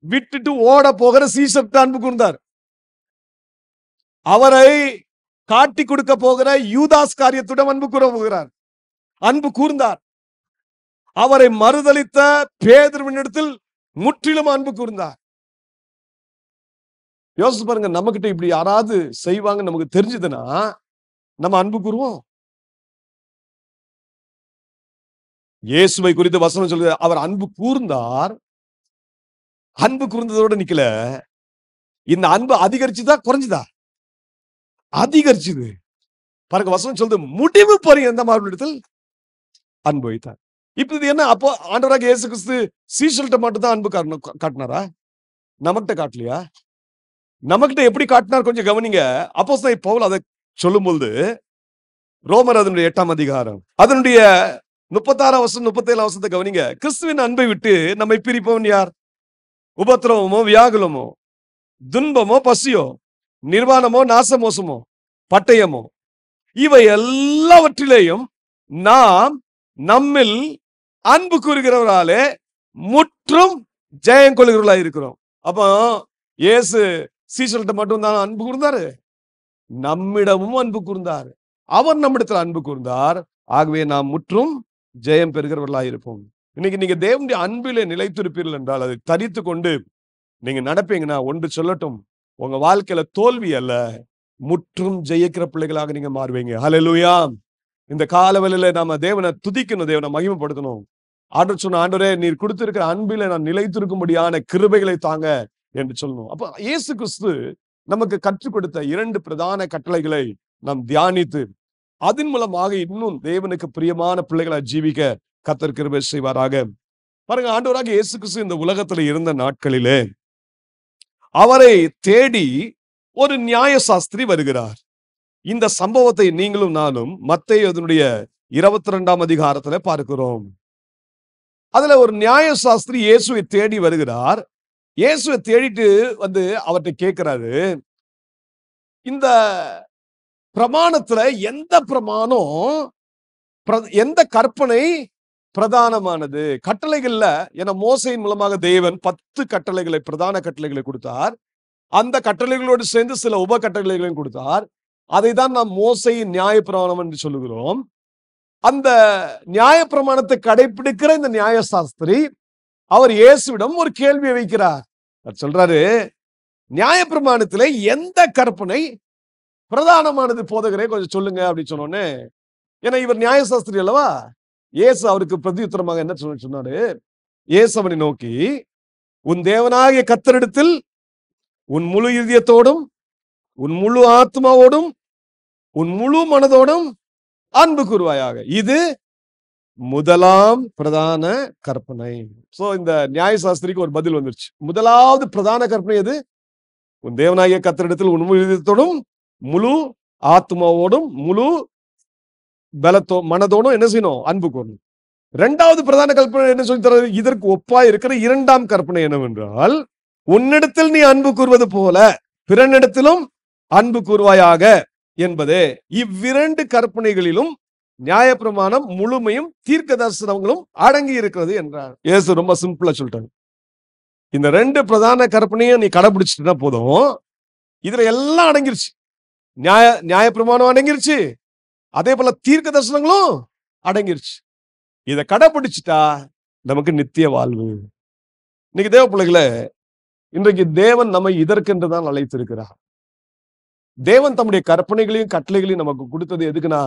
விட்டுட்டு ஓட போகிற சீஷருக்கு அன்பு கூர்ந்தார். அவரை காட்டி கொடுக்க போகிற யூதாஸ் காரியத்துடன் அன்பு கூற போகிறார், அன்பு கூர்ந்தார். அவரை மறுதலித்த பேதுருவினிடத்தில் முற்றிலும் அன்பு கூர்ந்தார். யோசிச்சு பாருங்க, நம்ம கிட்ட இப்படி யாராவது செய்வாங்க நமக்கு தெரிஞ்சதுன்னா நம்ம அன்பு கூறுவோம். இயேசுவை குறித்து வசனம் சொல்லுது, அவர் அன்பு கூர்ந்தார். அன்பு கூர்ந்ததோட நிக்கல, இந்த அன்பு அதிகரிச்சுதா குறைஞ்சுதா? அதிகரிச்சுது. பாருங்க, வசனம் சொல்லுது முடிவு பரியந்தம் அவர்களிடத்தில் அன்பு வைத்தார். இப்ப இது என்ன? அப்போ ஆண்டவராக இயேசு கிறிஸ்து சீஷல்கிட்ட மட்டும் தான் அன்பு காட்டினாரா? நமக்கிட்ட காட்டலையா? நமக்கிட்ட எப்படி காட்டினார் கொஞ்சம் கவனிங்க. அப்போஸ்தலன் பவுல் அதை சொல்லும்போது ரோமர் அதனுடைய 8ஆம் அதிகாரம் அதனுடைய 36ஆம் வசனம் 37ஆம் வசனத்தை கவனிங்க. கிறிஸ்துவின் அன்பை விட்டு நம்மை பிரிப்பவன் யார்? உபத்திரவமோ, வியாகுலமோ, துன்பமோ, பசியோ, நிர்வாணமோ, நாசமோசமோ, பட்டயமோ, இவை எல்லாவற்றிலேயும் நாம் நம்மில் அன்பு கூறுகிறவராலே முற்றும் ஜெயம் கொள்கிறவர்களா இருக்கிறோம். அப்போ இயேசு சீஷர்கிட்ட மட்டும் தான் அன்பு கூர்ந்தாரு, நம்மிடமும் அன்பு கூர்ந்தார். அவர் நம்மிடத்தில் அன்பு கூர்ந்தார். ஆகவே நாம் முற்றும் ஜெயம் பெறுகிறவர்களா இருப்போம். இன்னைக்கு நீங்க தேவனுடைய அன்பிலே நிலைத்திருப்பீர்கள் என்றால் அதை தரித்து கொண்டு நீங்க நடப்பீங்கன்னா, ஒன்று சொல்லட்டும், உங்க வாழ்க்கையில தோல்வி அல்ல, முற்றும் ஜெயிக்கிற பிள்ளைகளாக நீங்க மாறுவீங்க. ஹல்லேலூயா. இந்த காலவெளியில நாம தேவனை துதிக்கணும், தேவனை மகிமைப்படுத்தணும். ஆண்டவர் சொன்ன, ஆண்டவரே நீர் கொடுத்திருக்கிற அன்பில நான் நிலைத்திருக்கும்படியான கிருபைகளை தாங்க, என்று சொல்லணும். அப்ப இயேசு கிறிஸ்து நமக்கு கற்றுக் கொடுத்த 2 பிரதான கட்டளைகளை நாம் தியானித்து அதன் மூலமாக இன்னும் தேவனுக்கு பிரியமான பிள்ளைகளை ஜீவிக்க கர்த்தர் கிருபை செய்வாராக. பாருங்க, ஆண்டவராக இயேசு கிறிஸ்து இந்த உலகத்துல இருந்த நாட்களிலே அவரை தேடி ஒரு நியாயசாஸ்திரி வருகிறார். இந்த சம்பவத்தை நீங்களும் நானும் மத்தேயு அதனுடைய 22ஆம் அதிகாரத்துல பார்க்கிறோம். அதுல ஒரு நியாயசாஸ்திரி இயேசுவை தேடி வருகிறார். இயேசுவை தேடிட்டு வந்து அவர்கிட்ட கேட்கிறாரு, இந்த பிரமாணத்துல எந்த பிரமாணம், எந்த கற்பனை பிரதானமானது? கட்டளைகள்ல என மோசையின் மூலமாக தேவன் 10 கட்டளைகளை, பிரதான கட்டளைகளை கொடுத்தார். அந்த கட்டளைகளோடு சேர்ந்து சில உப கட்டளைகளையும் கொடுத்தார். அதை தான் நாம் மோசையின் நியாயப்பிரமாணம் என்று சொல்லுகிறோம். அந்த நியாயப்பிரமாணத்தை கடைபிடிக்கிற இந்த நியாயசாஸ்திரி அவர் இயேசுவிடம் ஒரு கேள்வியை வைக்கிறார். அவர் சொல்றாரு, நியாயப்பிரமாணத்திலே எந்த கற்பனை பிரதானமானது போதகரே, கொஞ்சம் சொல்லுங்க அப்படின்னு சொன்னோன்னே, ஏன்னா இவர் நியாயசாஸ்திரி அல்லவா, இயேசு அவருக்கு பிரதியுத்தரமாக என்ன சொன்னாரு? இயேசு அவனை நோக்கி, உன் தேவனாகிய கர்த்தரிடத்தில் உன் முழு இதயத்தோடும், உன் முழு ஆத்மாவோடும், உன் முழு மனதோடும் அன்பு கூறுவாயாக. இது முதலாம் பிரதான கற்பனை. சோ இந்த நியாயசாஸ்திரிக்கு ஒரு பதில் வந்துருச்சு. முதலாவது பிரதான கற்பனை எது? உன் தேவனாகிய கர்த்தரிடத்தில் உன் முழு இதயத்தோடும், முழு ஆத்மாவோடும், முழு மனதோடும் என்ன செய்யணும்? அன்பு கூறணும். இரண்டாவது பிரதான கற்பனை என்ன சொல்லி தர? இதற்கு ஒப்பா இருக்கிற இரண்டாம் கற்பனை என்னவென்றால், உன்னிடத்தில் நீ அன்பு கூறுவது போல பிறனிடத்திலும் அன்பு கூறுவாயாக என்பதே. இவ்விரண்டு கற்பனைகளிலும் நியாயப்பிரமாணம் முழுமையும் தீர்க்க தரிசனங்களும் அடங்கி இருக்கிறது என்றார். இயேசு ரொம்ப சிம்பிளா சொல்லிட்டாங்க, இந்த 2 பிரதான கற்பனையும் நீ கடைபிடிச்சிட்டா போதும், இதுல எல்லாம் அடங்கிருச்சு. நியாயப்பிரமாணம் அடங்கிருச்சு, அதே போல தீர்க்க தரிசனங்களும் அடங்கிருச்சு. இதை கடைபிடிச்சிட்டா நமக்கு நித்திய வாழ்வு. இன்னைக்கு தேவ பிள்ளைகளே, இன்றைக்கு தேவன் நம்மை இதற்கென்றுதான் அழைத்திருக்கிறார். தேவன் தம்முடைய கற்பனைகளையும் கட்டளைகளையும் நமக்கு கொடுத்தது எதுக்குன்னா,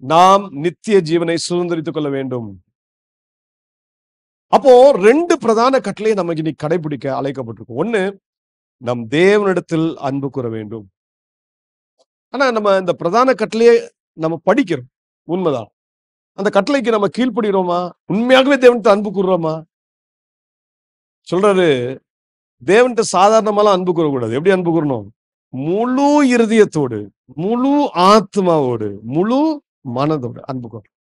நாம் நித்திய ஜீவனை சுதந்திரித்துக் கொள்ள வேண்டும். அப்போ 2 பிரதான கட்டளையை நமக்கு இன்னைக்கு கடைபிடிக்க அழைக்கப்பட்டிருக்கும். ஒண்ணு, நம் தேவனிடத்தில் அன்பு கூற வேண்டும். ஆனா நம்ம இந்த பிரதான கட்டளையை நம்ம படிக்கிறோம், உண்மைதான். அந்த கட்டளைக்கு நம்ம கீழ்ப்படுகிறோமா? உண்மையாகவே தேவன்கிட்ட அன்பு கூறுறோமா? சொல்றாரு, தேவன்கிட்ட சாதாரணமாலாம் அன்பு கூறக்கூடாது. எப்படி அன்பு கூறணும்? முழு இருதயத்தோடு, முழு ஆத்மாவோடு, முழு மனதோடு அன்பு கூறணும்.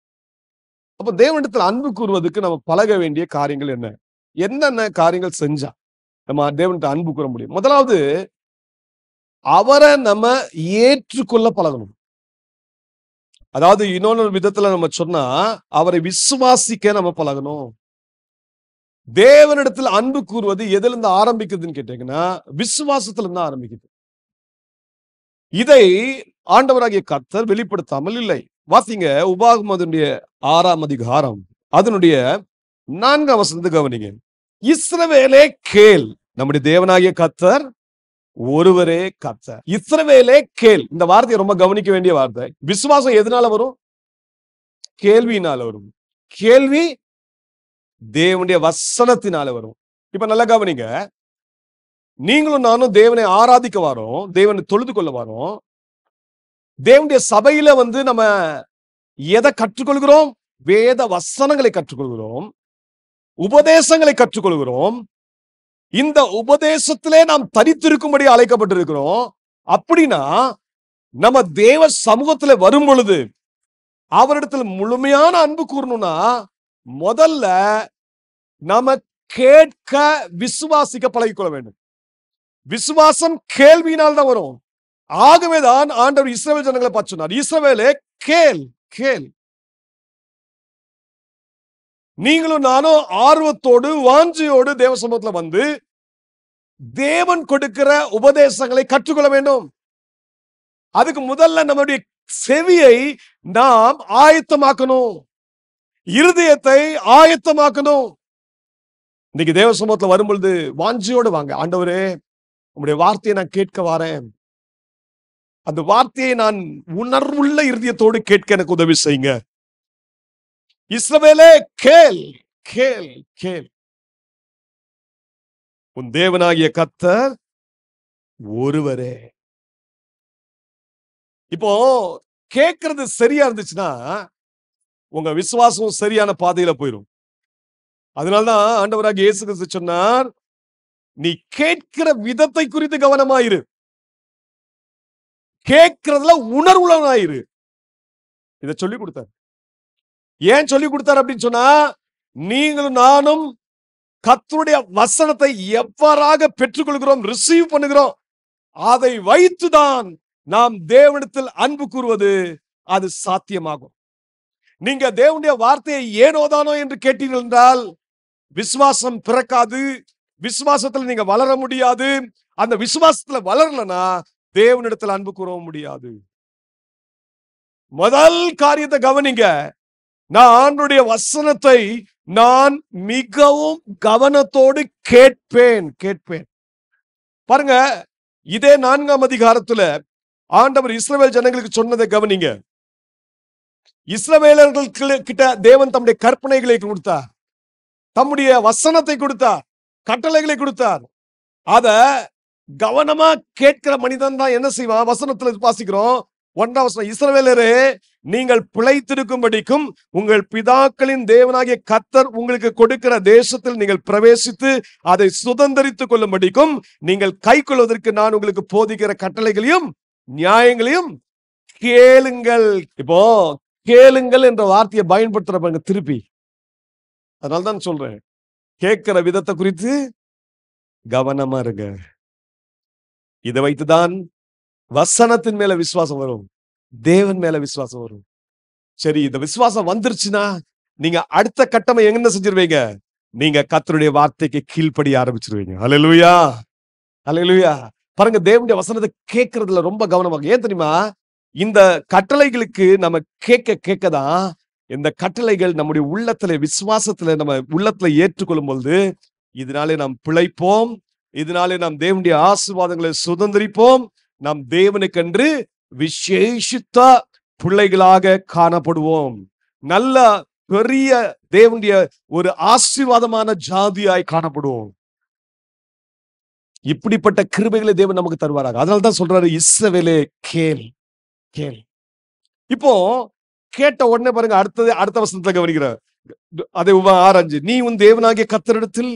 அப்ப தேவனிடத்தில் அன்பு கூறுவதற்கு நம்ம பழக வேண்டிய காரியங்கள் என்ன? என்னென்ன காரியங்கள் செஞ்சா நம்ம தேவன்கிட்ட அன்பு கூற முடியும்? முதலாவது, அவரை நம்ம ஏற்றுக்கொள்ள பழகணும். அதாவது இன்னொரு விதத்துல நம்ம சொன்னா, அவரை விசுவாசிக்க நம்ம பழகணும். தேவனிடத்தில் அன்பு கூறுவது எதுல இருந்து ஆரம்பிக்குதுன்னு கேட்டீங்கன்னா, விசுவாசத்துல இருந்து ஆரம்பிக்குது. இதை ஆண்டவராகிய கர்த்தர் வெளிப்படுத்தாமல் இல்லை. வாசிங்க, உபாகமம் 6ஆம் அதிகாரம் அதனுடைய 4ஆம் வசனத்தை கவனிங்க. இஸ்ரவேலே கேள், நம்முடைய தேவனாகிய கர்த்தர் ஒருவரே கர்த்தர். இஸ்ரவேலே கேள், இந்த வார்த்தையை ரொம்ப கவனிக்க வேண்டிய வார்த்தை. விசுவாசம் எதனால வரும்? கேள்வியினால வரும். கேள்வி தேவனுடைய வசனத்தினால வரும். இப்ப நல்லா கவனிங்க, நீங்களும் நானும் தேவனை ஆராதிக்க வரோம், தேவனை தொழுது கொள்ள வரோம். தேவனுடைய சபையில நம்ம எதை கற்றுக்கொள்கிறோம்? வேத வசனங்களை கற்றுக்கொள்கிறோம், உபதேசங்களை கற்றுக்கொள்கிறோம். இந்த உபதேசத்திலே நாம் தரித்திருக்கும்படி அழைக்கப்பட்டிருக்கிறோம். அப்படின்னா நம்ம தேவ சமூகத்துல வரும் பொழுது அவரிடத்தில் முழுமையான அன்பு கூறணும்னா, முதல்ல நாம கேட்க விசுவாசிக்க பழகிக்கொள்ள வேண்டும். விசுவாசம் கேள்வியினால் தான் வரும். ஆகவேதான் ஆண்டவர் இஸ்ரவேல் ஜனங்களை பார்த்து சொன்னார், இஸ்ரவேலே கேள், கேள். நீங்களும் நானும் ஆர்வத்தோடு வாஞ்சையோடு தேவ சமூகத்துல வந்து தேவன் கொடுக்கிற உபதேசங்களை கற்றுக்கொள்ள வேண்டும். அதுக்கு முதல்ல நம்முடைய செவியை நாம் ஆயத்தமாக்கணும், இருதயத்தை ஆயத்தமாக்கணும். இன்னைக்கு தேவ சமூகத்துல வரும் பொழுது வாஞ்சியோடு வாங்க. ஆண்டவரே, உங்களுடைய வார்த்தையை நான் கேட்க வரேன், அந்த வார்த்தையை நான் உணர்வுள்ள இருதயத்தோடு கேட்க எனக்கு உதவி செய்யுங்க. இஸ்ரவேலே கேள், கேள், கேள். உன் தேவனாகிய கர்த்தர் ஒருவரே. இப்போ கேட்கறது சரியா இருந்துச்சுன்னா உங்க விசுவாசம் சரியான பாதையில போயிடும். அதனாலதான் ஆண்டவராகிய இயேசு கிறிஸ்து சொன்னார், நீ கேட்கிற விதத்தை குறித்து கவனமாயிரு, கேட்கிறதுல உணர்வுள்ளவனாயிரு. இதை சொல்லி கொடுத்தார். ஏன் சொல்லி கொடுத்தார் அப்படின்னு சொன்னா, நீங்களும் நானும் கர்த்தருடைய வசனத்தை எவ்வாறாக பெற்றுக்கொள்கிறோம், ரிசீவ் பண்ணுகிறோம், அதை வைத்துதான் நாம் தேவனிடத்தில் அன்பு கூறுவது அது சாத்தியமாகும். நீங்க தேவனுடைய வார்த்தையை ஏனோதானோ என்று கேட்டீர்கள் என்றால் விசுவாசம் பிறக்காது, விசுவாசத்துல நீங்க வளர முடியாது. அந்த விசுவாசத்துல வளரலனா தேவனிடத்தில் அன்பு கூறவும் முடியாது. முதல் காரியத்தை கவனிங்க, நான் ஆண்டவருடைய வசனத்தை நான் மிகவும் கவனத்தோடு கேட்பேன். பாருங்க, இதே 4ஆம் அதிகாரத்துல ஆண்டவர் இஸ்ரவேல் ஜனங்களுக்கு சொன்னதை கவனிங்க. இஸ்ரவேலர்கள் கிட்ட தேவன் தம்முடைய கற்பனைகளை கொடுத்தார், தம்முடைய வசனத்தை கொடுத்தார், கட்டளைகளை கொடுத்தார். அத கவனமா கேட்கிற மனிதன் தான் என்ன செய்வான்? வசனத்துல வாசிக்கிறோம், 1ஆம் வசனம், இஸ்ரவேலரே நீங்கள் பிழைத்திருக்கும்படிக்கும் உங்கள் பிதாக்களின் தேவனாகிய கர்த்தர் உங்களுக்கு கொடுக்கிற தேசத்தில் நீங்கள் பிரவேசித்து அதை சுதந்தரித்துக் கொள்ளும்படிக்கும் நீங்கள் கைக்கொள்வதற்கு நான் உங்களுக்கு போதிக்கிற கட்டளைகளையும் நியாயங்களையும் கேளுங்கள். இப்போ கேளுங்கள் என்ற வார்த்தையை பயன்படுத்துறவங்க திருப்பி, அதனால்தான் சொல்றேன், கேட்கிற விதத்தை குறித்து கவனமா இருங்க. இதை வைத்துதான் வசனத்தின் மேல விசுவாசம் வரும், தேவன் மேல விசுவாசம் வரும். சரி, இந்த விசுவாசம் வந்துருச்சுன்னா நீங்க அடுத்த கட்டமை என்ன செஞ்சிருவீங்க? நீங்க கர்த்தருடைய வார்த்தைக்கு கீழ்ப்படிய ஆரம்பிச்சிருவீங்க. ஹல்லேலூயா, ஹல்லேலூயா. பாருங்க, தேவனுடைய வசனத்தை கேட்கறதுல ரொம்ப கவனமாக. ஏன் தெரியுமா? இந்த கட்டளைகளுக்கு நம்ம கேட்கதான் இந்த கட்டளைகள் நம்முடைய உள்ளத்துல, விசுவாசத்துல நம்ம உள்ளத்துல ஏற்றுக்கொள்ளும் பொழுது இதனாலே நாம் பிழைப்போம், இதனாலே நாம் தேவனுடைய ஆசீர்வாதங்களை சுதந்திரிப்போம், நாம் தேவனுக்கென்று விசேஷித்த பிள்ளைகளாக காணப்படுவோம், நல்ல பெரிய தேவனுடைய ஒரு ஆசீர்வாதமான ஜாதியாய் காணப்படுவோம். இப்படிப்பட்ட கிருபைகளை தேவன் நமக்கு தருவாராக. அதனால்தான் சொல்றாரு, இஸ்ரவேலே கேள் கேள். இப்போ கேட்ட உடனே பாருங்க, அடுத்த வசனத்துல கவனிக்கிற அதை 6:5, நீ உன் தேவனாகிய கர்த்தரிடத்தில்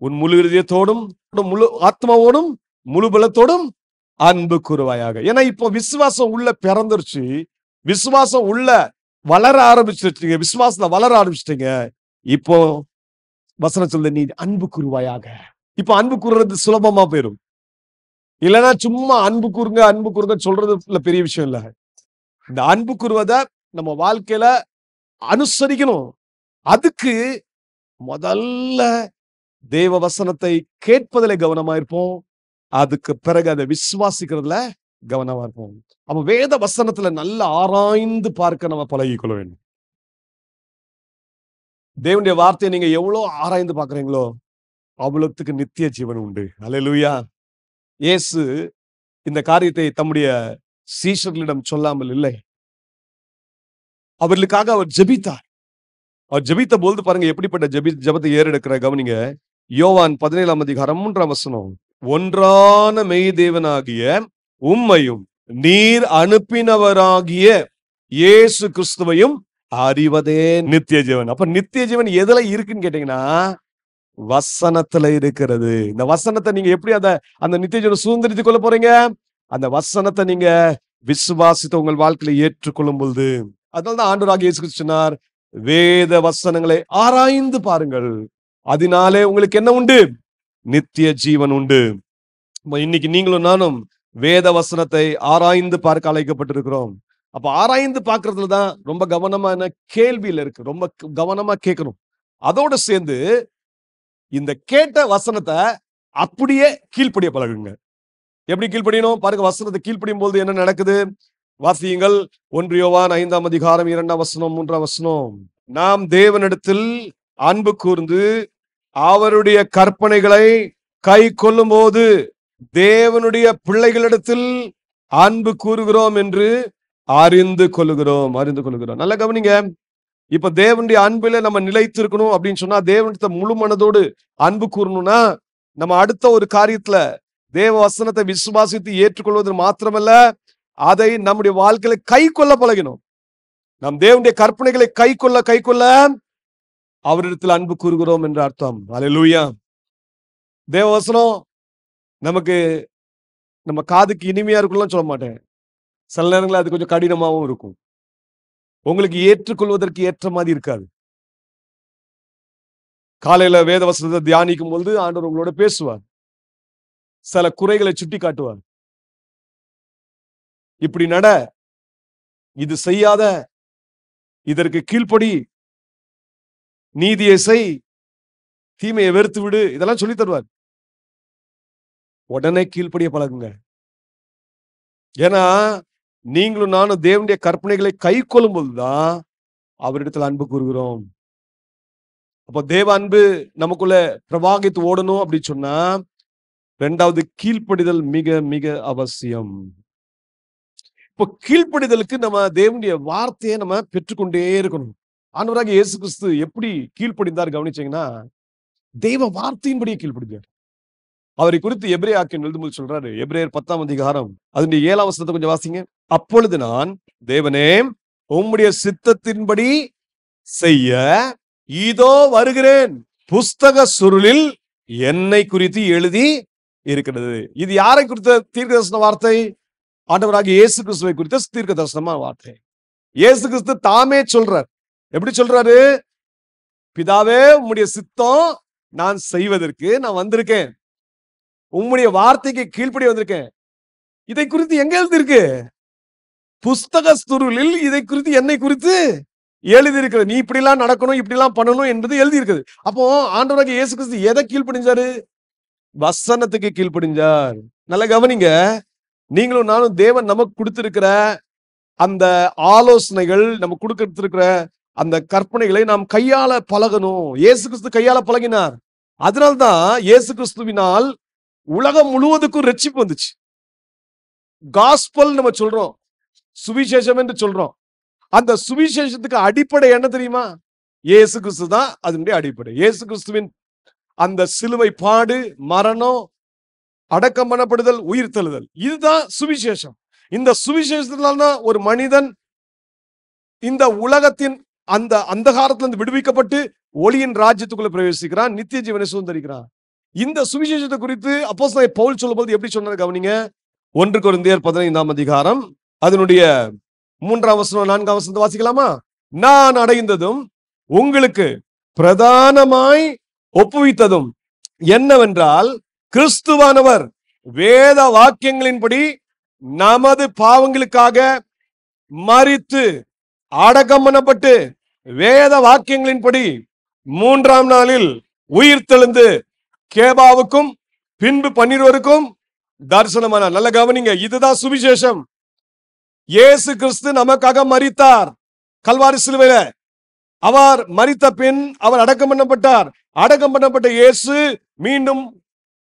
உன் முழு இதயத்தோடும் முழு ஆத்மாவோடும் முழு பலத்தோடும் அன்பு கூறுவாயாக. ஏன்னா இப்போ விசுவாசம் உள்ள பிறந்துருச்சு, விசுவாசம் உள்ள வளர ஆரம்பிச்சிருச்சீங்க, விசுவாசத்துல வளர ஆரம்பிச்சிட்டீங்க. இப்போ வசனம் சொல்ல, நீ அன்பு கூறுவாயாக. இப்போ அன்பு கூறுறது சுலபமா போயிடும். இல்லைன்னா சும்மா அன்பு கூறுங்க சொல்றது பெரிய விஷயம் இல்ல. இந்த அன்பு கூறுவதை நம்ம வாழ்க்கையில அனுசரிக்கணும். அதுக்கு முதல்ல தேவ வசனத்தை கேட்பதிலே கவனமா இருப்போம், அதுக்கு பிறகு அதை விசுவாசிக்கிறதுல கவனமா இருப்போம். அப்ப வேத வசனத்துல நல்லா ஆராய்ந்து பார்க்க நம்ம பழகிக்கொள்ள வேண்டும். தேவனுடைய வார்த்தையை நீங்க எவ்வளவு ஆராய்ந்து பார்க்கறீங்களோ அவ்வளவுக்கு நித்திய ஜீவன் உண்டு. அல்லேலூயா. இயேசு இந்த காரியத்தை தம்முடைய சீஷர்களிடம் சொல்லாமல் இல்லை, அவர்களுக்காக அவர் ஜெபித்தார். அவர் ஜெபித்த பொழுது பாருங்க எப்படிப்பட்ட ஜெபத்தை ஏறெடுக்கிற கவனிங்க. யோவான் 17ஆம் அதிகாரம் 3ஆம் வசனம், ஒன்றான மெய் தேவனாகிய உம்மையும் நீர் அனுப்பினவராகிய இயேசு கிறிஸ்துவையும் அறிவதே நித்திய ஜீவன். அப்ப நித்திய ஜீவன் எதுல இருக்குன்னு கேட்டீங்கன்னா வசனத்துல இருக்கிறது. இந்த வசனத்தை நீங்க எப்படி அந்த நித்திய ஜீவனை சுதந்திரித்துக் கொள்ள போறீங்க? அந்த வசனத்தை நீங்க விசுவாசித்து உங்கள் வாழ்க்கையில ஏற்றுக்கொள்ளும் பொழுது. அதனால்தான் ஆண்டவராகிய இயேசு கிறிஸ்து சொன்னார், வேத வசனங்களை ஆராய்ந்து பாருங்கள், அதனாலே உங்களுக்கு என்ன உண்டு? நித்திய ஜீவன் உண்டு. இன்னைக்கு நீங்களும் நானும் வேத வசனத்தை ஆராய்ந்து பார்க்க அழைக்கப்பட்டிருக்கிறோம். அப்ப ஆராய்ந்து பார்க்கறதுல தான் ரொம்ப கவனமான கேள்வியில இருக்கு, ரொம்ப கவனமா கேட்கணும். அதோட சேர்ந்து இந்த கேட்ட வசனத்தை அப்படியே கீழ்ப்படிய பழகுங்க. எப்படி கீழ்ப்படியணும் பாருங்க. வசனத்தை கீழ்ப்படியும் போது என்ன நடக்குது? வாசியுங்கள். 1 யோவான் 5ஆம் அதிகாரம் 2ஆம் வசனம் 3ஆம் வசனம், நாம் தேவனிடத்தில் அன்பு கூர்ந்து அவருடைய கற்பனைகளை கை கொள்ளும் போது தேவனுடைய பிள்ளைகளிடத்தில் அன்பு கூறுகிறோம் என்று அறிந்து கொள்ளுகிறோம். நல்ல கவனிங்க. இப்ப தேவனுடைய அன்பில நம்ம நிலைத்து இருக்கணும் அப்படின்னு சொன்னா, தேவனிடத்தை முழு மனதோடு அன்பு கூறணும்னா நம்ம அடுத்த ஒரு காரியத்துல தேவ வசனத்தை விசுவாசித்து ஏற்றுக்கொள்வது மாத்திரமல்ல, அதை நம்முடைய வாழ்க்கையில கை கொள்ள பழகினோம். நம் தேவனுடைய கற்பனைகளை கை கொள்ள அவரிடத்தில் அன்பு கூறுகிறோம் என்று அர்த்தம். அல்லேலூயா. தேவ வசனம் நமக்கு நம்ம காதுக்கு இனிமையா இருக்கும்லாம் சொல்ல மாட்டேன். சில நேரங்களில் அது கொஞ்சம் கடினமாகவும் இருக்கும். உங்களுக்கு ஏற்றுக்கொள்வதற்கு ஏற்ற மாதிரி இருக்காது. காலையில வேத வசனத்தை தியானிக்கும் பொழுது ஆண்டவர் உங்களோட பேசுவார். சில குறைகளை சுட்டி காட்டுவார். இப்படி நட, இது செய்யாத, இதற்கு கீழ்ப்படி, நீதியை செய், தீமையை வெறுத்து விடு, இதெல்லாம் சொல்லி தருவார். உடனே கீழ்ப்படிய பழகுங்க. ஏன்னா நீங்களும் நானும் தேவனுடைய கற்பனைகளை கை கொள்ளும் போதுதான் அவரிடத்தில் அன்பு கூறுகிறோம். அப்போ தேவ அன்பு நமக்குள்ள பிரவாகித்து ஓடணும் அப்படி சொன்னா, இரண்டாவது கீழ்ப்படிதல் மிக மிக அவசியம். இப்போ கீழ்ப்படிதலுக்கு நம்ம தேவனுடைய வார்த்தையை நம்ம பெற்றுக்கொண்டே இருக்கணும். ஆண்டவராகிய இயேசு கிறிஸ்து எப்படி கீழ்ப்படிந்தார் கவனிச்சீங்கன்னா, தெய்வ வார்த்தையின்படியே கீழ்ப்படிந்தார். அவரை குறித்து எபிரேயர் எழுதும்போது சொல்றாரு, எபிரேயர் 10ஆம் அதிகாரம் அதனுடைய 7ஆம் வசனத்தை கொஞ்சம் வாசிங்க. அப்பொழுது நான், தேவனே உம்முடைய சித்தத்தின்படி செய்ய இதோ வருகிறேன், புஸ்தக சுருளில் என்னை குறித்து எழுதி இருக்கிறது. இது யாரை குறித்த தீர்க்க தரிசன வார்த்தை? ஆண்டவராகிய இயேசு கிறிஸ்துவை குறித்த தீர்க்க தரிசனமான வார்த்தை. இயேசு கிறிஸ்து தாமே சொல்றார். எப்படி சொல்றாரு? பிதாவே உம்முடைய சித்தம் நான் செய்வதற்கு நான் வந்திருக்கேன், உம்முடைய வார்த்தைக்கு கீழ்ப்படி வந்திருக்கேன். இதை குறித்து எங்க எழுதியிருக்கு? புஸ்தக சுருளில் இதை குறித்து என்னை குறித்து எழுதி இருக்கிறது. நீ இப்படிலாம் நடக்கணும், இப்படிலாம் பண்ணணும் என்பது எழுதி இருக்குது. அப்போ ஆண்டவராகிய இயேசு கிறிஸ்து எதை கீழ்ப்படிஞ்சாரு? வசனத்துக்கு கீழ்ப்படிஞ்சார். நல்ல கவனிங்க, நீங்களும் நானும் தேவன் நமக்கு கொடுத்திருக்கிற அந்த ஆலோசனைகள், நம்ம கொடுத்திருக்கிற அந்த கற்பனைகளை நாம் கையாள பழகணும். இயேசு கிறிஸ்து கையாள பழகினார். அதனால்தான் இயேசு கிறிஸ்துவினால் உலகம் முழுவதுக்கும் ரட்சிப்பு வந்துச்சு. காஸ்பல் நம்ம சொல்றோம், சுவிசேஷம் என்று சொல்றோம். அந்த சுவிசேஷத்துக்கு அடிப்படை என்ன தெரியுமா? இயேசு கிறிஸ்து தான் அதனுடைய அடிப்படை. இயேசு கிறிஸ்துவின் அந்த சிலுவை பாடு, மரணம், அடக்கம் பண்ணப்படுதல், உயிர் தெழுதல், இதுதான் சுவிசேஷம். இந்த சுவிசேஷத்தினால்தான் ஒரு மனிதன் இந்த உலகத்தின் அந்த அந்தகாரத்திலிருந்து விடுவிக்கப்பட்டு ஒளியின் ராஜ்யத்துக்குள்ள பிரவேசிக்கிறான், நித்திய ஜீவனை சுதந்தரிக்கிறான். இந்த சுவிசேஷத்தை குறித்து அப்போஸ்தலன் பவுல் சொல்லும்போது எப்படி சொன்னார் கவனிங்க. 1 கொரிந்தியர் 15ஆம் அதிகாரம் அதனுடைய 3ஆம் வசனம் 4ஆம் வசனத்தை வாசிக்கலாமா? நான் அடைந்ததும் உங்களுக்கு பிரதானமாய் ஒப்புவித்ததும் என்னவென்றால், கிறிஸ்துவானவர் வேத வாக்கியங்களின்படி நமது பாவங்களுக்காக மரித்து அடக்கம் பண்ணப்பட்டு வேத வாக்கியங்களின்படி 3ஆம் நாளில் உயிர் தெழுந்து கேபாவுக்கும் பின்பு 12 தரிசனமானார். நல்ல கவனிங்க, இதுதான் சுவிசேஷம். இயேசு கிறிஸ்து நமக்காக மரித்தார் கல்வாரி சிலுவையில. அவர் மரித்த பின் அவர் அடக்கம் பண்ணப்பட்டார். அடக்கம் பண்ணப்பட்ட இயேசு மீண்டும்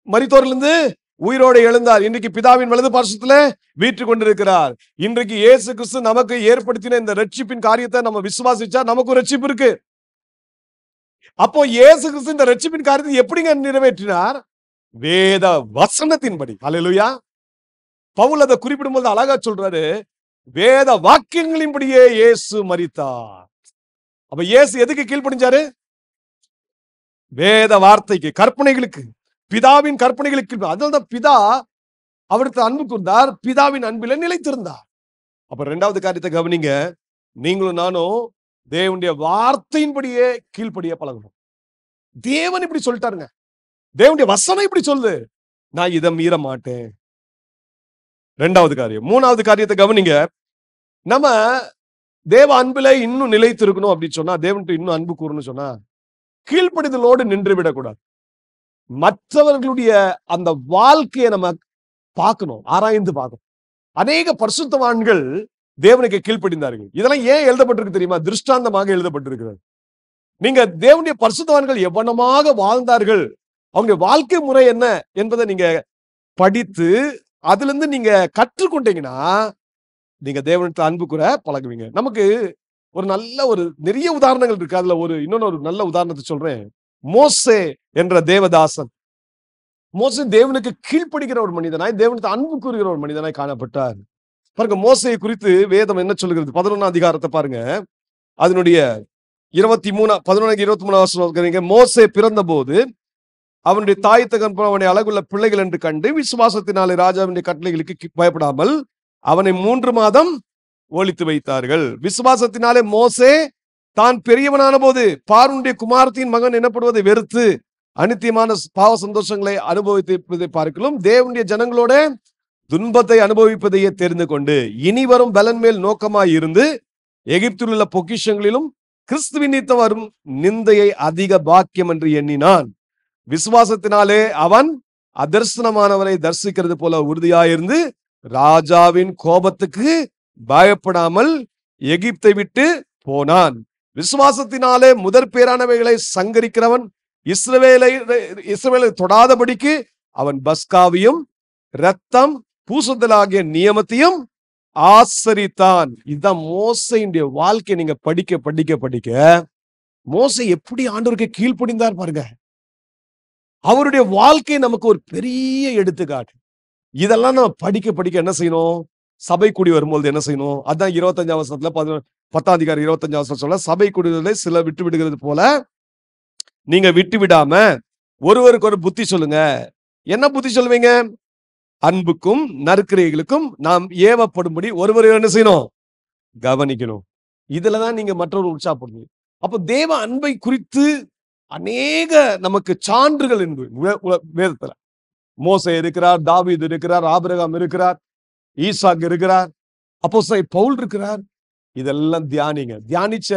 மரித்தோரிலிருந்து உயிரோடு எழுந்தார். இன்றைக்கு பிதாவின் வலது பார்சத்துல வீற்றுக் கொண்டிருக்கிறார். இன்றைக்கு இயேசு கிறிஸ்து நமக்கு ஏற்படுத்தின இந்த ரட்சிப்பின் காரியத்தை நம்ம விசுவாசிச்சா நமக்கு ரட்சிப்பு இருக்கு. அப்போ இயேசு கிறிஸ்து இந்த ரட்சிப்பின் காரியத்தை எப்படிங்க நிறைவேற்றினார்? வேத வசனத்தின்படி. அல்லேலூயா. பவுல் அதை குறிப்பிடும் போது அழகா சொல்றாரு, வேத வாக்கியங்களின்படியே இயேசு மரித்தார். அப்ப இயேசு எதுக்கு கீழ்ப்படிஞ்சாரு? வேத வார்த்தைக்கு, கற்பனைகளுக்கு, பிதாவின் கற்பனைகளுக்கு. அதனால்தான் பிதா அவருக்கு அன்பு கூர்ந்தார், பிதாவின் அன்பில நிலைத்திருந்தார். அப்ப இரண்டாவது காரியத்தை கவனிங்க, நீங்களும் நானும் தேவனுடைய வார்த்தையின்படியே கீழ்ப்படிய பழகணும். தேவன் இப்படி சொல்லிட்டாருங்க, தேவனுடைய வசனம் இப்படி சொல்லு, நான் இதை மீற மாட்டேன். இரண்டாவது காரியம். மூணாவது காரியத்தை கவனிங்க, நம்ம தேவ அன்புல இன்னும் நிலைத்திருக்கணும் அப்படின்னு சொன்னா, தேவன்கிட்ட இன்னும் அன்பு கூறணும்னு சொன்னா, கீழ்ப்படிதலோடு நின்று விடக்கூடாது. மற்றவர்களுடைய அந்த வாழ்க்கையை நம்ம பார்க்கணும், ஆராய்ந்து பார்க்கணும். அநேக பரிசுத்தவான்கள் தேவனுக்கு கீழ்ப்படிந்தார்கள். இதெல்லாம் ஏன் எழுதப்பட்டிருக்கு தெரியுமா? திருஷ்டாந்தமாக எழுதப்பட்டிருக்கிறது. நீங்க தேவனுடைய பரிசுத்தவான்கள் எவ்வளமாக வாழ்ந்தார்கள், அவங்களுடைய வாழ்க்கை முறை என்ன என்பதை நீங்க படித்து அதுல இருந்து நீங்க கற்றுக்கொண்டீங்கன்னா நீங்க தேவனுக்கு அன்பு கூற பழகுவீங்க. நமக்கு ஒரு நிறைய உதாரணங்கள் இருக்கு. அதுல இன்னொன்னு நல்ல உதாரணத்தை சொல்றேன். மோசே என்ற தேவதாசன், மோசே தேவனுக்கு கீழ்ப்படுகிற ஒரு மனிதனாய், தேவனுக்கு அன்பு கூறுகிற ஒரு மனிதனாய் காணப்பட்டார். பாருங்க, மோசையை குறித்து வேதம் என்ன சொல்லுகிறது? 11ஆம் அதிகாரத்தை பாருங்க. அதனுடைய 11-23 மோசே பிறந்தபோது அவனுடைய தாய் தகப்பன் அவனை அழகுள்ள பிள்ளைகள் என்று கண்டு விசுவாசத்தினாலே ராஜாவின் கட்டளைகளுக்கு பயப்படாமல் அவனை 3 மாதம் ஒளித்து வைத்தார்கள். விசுவாசத்தினாலே மோசே தான் பெரியவனான போது பார்வோனுடைய குமாரத்தின் மகன் எனப்படுவதை வெறுத்து அனித்தியமான பாவ சந்தோஷங்களை அனுபவிப்பதை பார்க்கலும் தேவனுடைய ஜனங்களோட துன்பத்தை அனுபவிப்பதையே தெரிந்து கொண்டு இனி வரும் பலன் மேல் நோக்கமாய் இருந்து எகிப்தில் உள்ள பொக்கிஷங்களிலும் கிறிஸ்துவின் நிமித்தம் வரும் நிந்தையை அதிக பாக்கியம் என்று எண்ணினான். விசுவாசத்தினாலே அவன் அதர்சனமானவரை தரிசிக்கிறது போல உறுதியாயிருந்து ராஜாவின் கோபத்துக்கு பயப்படாமல் எகிப்தை விட்டு போனான். விசுவாசத்தினாலே முதற் பேரானவைகளை சங்கரிக்கிறவன் இஸ்ரவேலை தொடாதபடிக்கு அவன் பஸ்காவையும் இரத்தம் பூசுதலாகிய நியமத்தையும் ஆசரித்தான். இதுதான் மோசையுடைய வாழ்க்கை. நீங்க படிக்க படிக்க படிக்க மோசை எப்படி ஆண்டவருக்கு கீழ்ப்படிந்தார் பாருங்க. அவருடைய வாழ்க்கை நமக்கு ஒரு பெரிய எடுத்துக்காட்டு. இதெல்லாம் நம்ம படிக்க படிக்க என்ன செய்யணும்? சபை கூடி வரும்போது என்ன செய்யணும்? அதான் 25ஆம் வசனத்துல 10ஆம் அதிகாரம் 25ஆம் வசனம் சொல்ல, சபை கூடுதலை சில விட்டு விடுகிறது போல நீங்க விட்டு விடாம ஒருவருக்கு ஒரு புத்தி சொல்லுங்க. என்ன புத்தி சொல்லுவீங்க? அன்புக்கும் நற்கிரியைகளுக்கும் நாம் ஏவப்படும்படி ஒருவரை என்ன செய்யணும்? கவனிக்கணும். இதுலதான் நீங்க மற்றொரு உற்சாகப்படுங்க. அப்போ தேவ அன்பை குறித்து அநேக நமக்கு சான்றுகள் வேதத்துல. மோசே இருக்கிறார், தாவீது இருக்கிறார், ஆபிரகாம் இருக்கிறார், ஈசாக் இருக்கிறார், அப்போஸ்தலன் பவுல் இருக்கிறார். இதெல்லாம் தியானிங்க. தியானிச்ச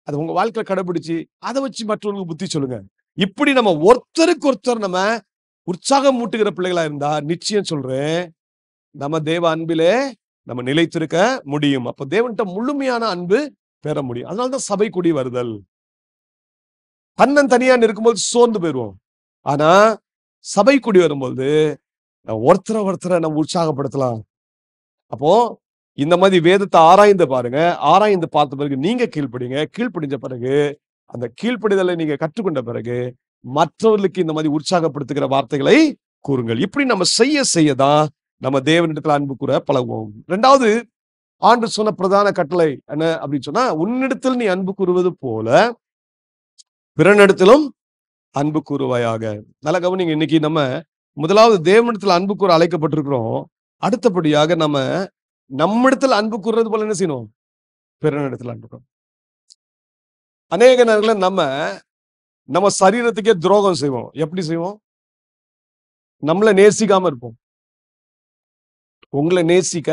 அது உங்க வாழ்க்கையில கடைபிடிச்சு அதை வச்சு மற்றவங்களுக்கு புத்தி சொல்லுங்க. இப்படி நம்ம ஒருத்தருக்கு ஒருத்தர் நம்ம உற்சாகம் மூட்டுகிற பிள்ளைகளா இருந்தா நிச்சயம் சொல்றேன், நம்ம தேவ அன்பிலே நம்ம நிலைத்திருக்க முடியும். அப்ப தேவன்கிட்ட முழுமையான அன்பு பெற முடியும். அதனாலதான் சபை கூடி வருதல். தன்னன் தனியான் இருக்கும்போது சோர்ந்து போயிடுவோம். ஆனா சபை கூடி வரும்போது ஒருத்தரை நம்ம உற்சாகப்படுத்தலாம். அப்போ இந்த மாதிரி வேதத்தை ஆராய்ந்து பாருங்க. ஆராய்ந்து பார்த்த பிறகு நீங்க கீழ்ப்படிங்க. கீழ்ப்படிஞ்ச பிறகு அந்த கீழ்ப்படிதலை நீங்க கற்றுக்கொண்ட பிறகு மற்றவர்களுக்கு இந்த மாதிரி உற்சாகப்படுத்துகிற வார்த்தைகளை கூறுங்கள். இப்படி நம்ம செய்யதான் நம்ம தேவனிடத்துல அன்பு கூற பழகுவோம். 2வது ஆண்டு சொன்ன பிரதான கட்டளை என்ன அப்படின்னு சொன்னா, உன்னிடத்தில் நீ அன்பு கூறுவது போல பிறனிடத்திலும் அன்பு கூறுவாயாக. நல்ல கவனிங்க. இன்னைக்கு நம்ம முதலாவது தேவனிடத்தில் அன்பு கூற அழைக்கப்பட்டிருக்கிறோம். அடுத்தபடியாக நம்மிடத்தில் அன்பு கூறுறது போல என்ன செய்யணும்? பிறனிடத்தில் அன்பு கூறணும். அநேக நேரங்களில் நம்ம சரீரத்துக்கே துரோகம் செய்வோம். எப்படி செய்வோம்? நம்மளை நேசிக்காம இருப்போம். உங்களை நேசிக்க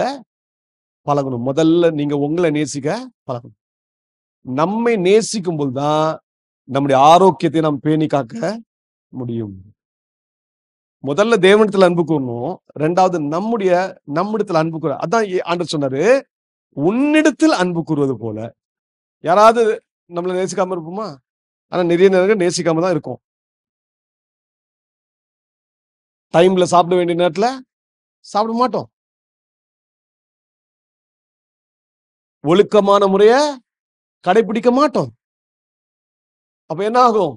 பழகணும். முதல்ல நீங்க உங்களை நேசிக்க பழகணும். நம்மை நேசிக்கும் போதுதான் நம்முடைய ஆரோக்கியத்தை நாம் பேணி காக்க முடியும். முதல்ல தேவனிடத்தில் அன்பு கூறணும். 2வது நம்மிடத்தில் அன்பு கூற. அதான் ஆண்டவர் சொன்னாரு, உன்னிடத்தில் அன்பு கூறுவது போல. யாராவது நம்மளை நேசிக்காம இருப்போமா? ஆனா நிறைய நேரங்கள் நேசிக்காம தான் இருக்கும். டைம்ல சாப்பிட வேண்டிய நேரத்துல சாப்பிட மாட்டோம். ஒழுக்கமான முறைய கடைபிடிக்க மாட்டோம். அப்ப என்ன ஆகும்?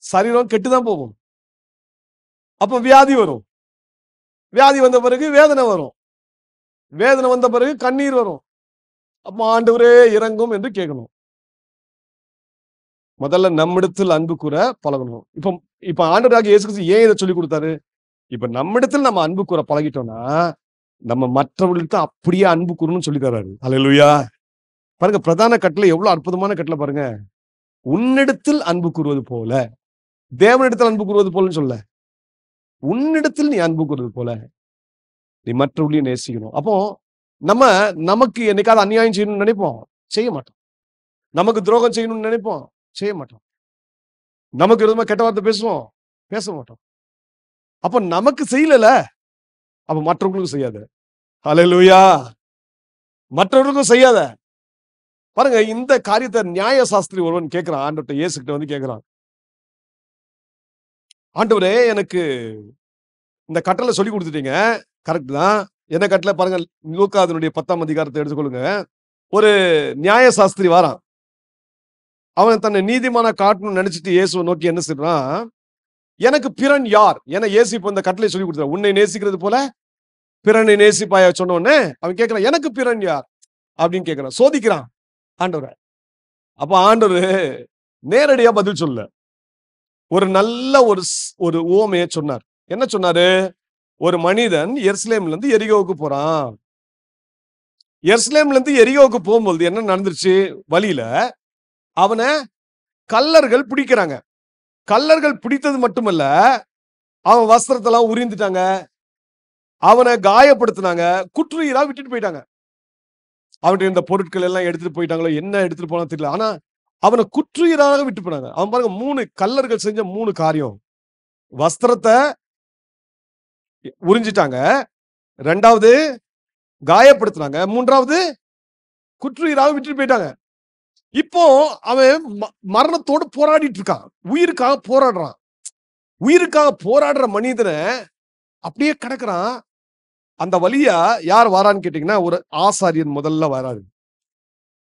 சரீரம் கெட்டுதான் போகும். அப்ப வியாதி வரும். வியாதி வந்த பிறகு வேதனை வரும். வேதனை வந்த பிறகு கண்ணீர் வரும். அப்ப ஆண்டவரே இறங்கும் என்று கேட்கணும். முதல்ல நம்மிடத்தில் அன்பு கூற பழகணும். இப்ப ஆண்டவராகிய இயேசு கிறிஸ்து ஏன் இதை சொல்லி கொடுத்தாரு? இப்ப நம்மிடத்தில் நம்ம அன்பு கூற பழகிட்டோம்னா நம்ம மற்றவர்களுக்கு அப்படியே அன்பு கூறணும்னு சொல்லி தர்றாரு. அல்லேலூயா. பாருங்க, பிரதான கட்டளை எவ்வளவு அற்புதமான கட்டளை பாருங்க. உன்னிடத்தில் அன்பு கூறுவது போல. தேவனிடத்தில் அன்பு கூறுவது போலன்னு சொல்ல, உன்னிடத்தில் நீ அன்பு கூறுவது போல நீ மற்றவர்களையும் நேசிக்கணும். அப்போ நமக்கு என்னைக்காவது அநியாயம் செய்யணும்னு நினைப்போம், செய்ய மாட்டோம். நமக்கு துரோகம் செய்யணும்னு நினைப்போம், செய்ய மாட்டோம். நமக்கு விதமா கெட்ட வார்த்தை பேசுவோம், பேச மாட்டோம். அப்ப நமக்கு செய்யல, அப்ப மற்றவர்களுக்கும் செய்யாத. அல்லேலூயா. மற்றவர்களுக்கும் செய்யாத. பாருங்க, இந்த காரியத்தை நியாய சாஸ்திரி ஒருவன் கேட்கிறான். ஆண்டவர்கிட்ட, இயேசு கிட்ட வந்து கேட்கிறான், ஆண்டவரே எனக்கு இந்த கட்டளை சொல்லி கொடுத்துட்டீங்க, கரெக்ட் தான். என்ன கட்டளை பாருங்க, லூக்கா அதனுடைய 10ஆம் அதிகாரத்தை எடுத்துக்கொள்ளுங்க. ஒரு நியாய சாஸ்திரி வாரான். அவன் தன்னை நீதிமான காட்டணும்னு நினைச்சிட்டு இயேசுவை நோக்கி என்ன சொல்றான்? எனக்கு பிறன் யார் என இயேசு இப்ப இந்த கட்டளை சொல்லி கொடுத்தார். உன்னை நேசிக்கிறது போல பிறனை நேசிப்பாய சொன்ன உடனே அவன் கேட்கிறான், எனக்கு பிறன் யார் அப்படின்னு கேட்கிறான், சோதிக்கிறான் ஆண்டவரை. அப்ப ஆண்டவர் நேரடியா பதில் சொல்ல ஒரு நல்ல ஒரு உவமையை சொன்னார். என்ன சொன்னாரு? ஒரு மனிதன் எருசலேம்ல இருந்து எரிகோவுக்கு போறான். எருசலேம்ல இருந்து எரிகோவுக்கு போகும்போது என்ன நடந்துருச்சு? வழியில அவனை கல்லர்கள் பிடிக்கிறாங்க. கல்லர்கள் பிடித்தது மட்டுமல்ல, அவன் வஸ்திரத்தெல்லாம் உரிந்துட்டாங்க, அவனை காயப்படுத்தினாங்க, குற்றுயிரா விட்டுட்டு போயிட்டாங்க. அவன்கிட்ட இந்த பொருட்கள் எல்லாம் எடுத்துட்டு போயிட்டாங்களோ, என்ன எடுத்துட்டு போனா தெரியல. ஆனா அவனை குற்றுயிராக விட்டு போனாங்க. அவன் பாருங்க, 3 கல்லர்கள் செஞ்ச 3 காரியம். வஸ்திரத்தை உறிஞ்சிட்டாங்க, 2வது காயப்படுத்தினாங்க, 3வது குற்றுயிராக விட்டுட்டு போயிட்டாங்க. இப்போ அவன் மரணத்தோடு போராடிட்டு இருக்கான், உயிருக்காக போராடுறான். உயிருக்காக போராடுற மனிதனை அப்படியே கிடக்குறான். அந்த வழியா யார் வரான்னு கேட்டீங்கன்னா, ஒரு ஆசாரியன் முதல்ல வராரு.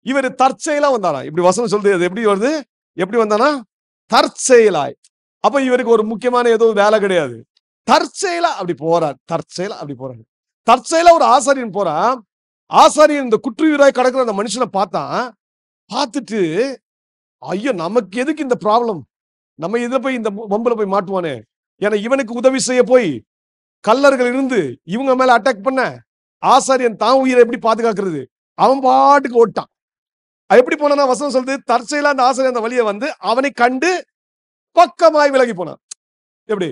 இவர் தற்செயலா வந்தாராம். இப்படி வசனம் சொல்றது, அது எப்படி வருது? எப்படி வந்தானா? தற்செயலாய். அப்ப இவருக்கு ஒரு முக்கியமான ஏதோ வேலை கிடையாது. தற்செயலா அப்படி போறார். தற்செயலா அப்படி போறாரு. தற்செயலா ஒரு ஆசாரியன் போறான். ஆசாரியன் இந்த குற்றுயிராய் கிடக்குற அந்த மனுஷனை பார்த்தான். பார்த்துட்டு, ஐயோ நமக்கு எதுக்கு இந்த ப்ராப்ளம், நம்ம இதுல போய் இந்த வம்புல போய் மாட்டுவானே, ஏன்னா இவனுக்கு உதவி செய்ய போய் கல்லர்கள் இருந்து இவங்க மேல அட்டாக் பண்ண, ஆசாரியன் தான் உயிரை எப்படி பாதுகாக்கிறது? அவன் பாட்டுக்கு ஓட்டான். எப்படி போனா வசனம் சொல்றது, தற்செயலா அந்த ஆசாரியன் அந்த வழியை வந்து அவனை கண்டு பக்கமாய் விலகி போனான். எப்படி?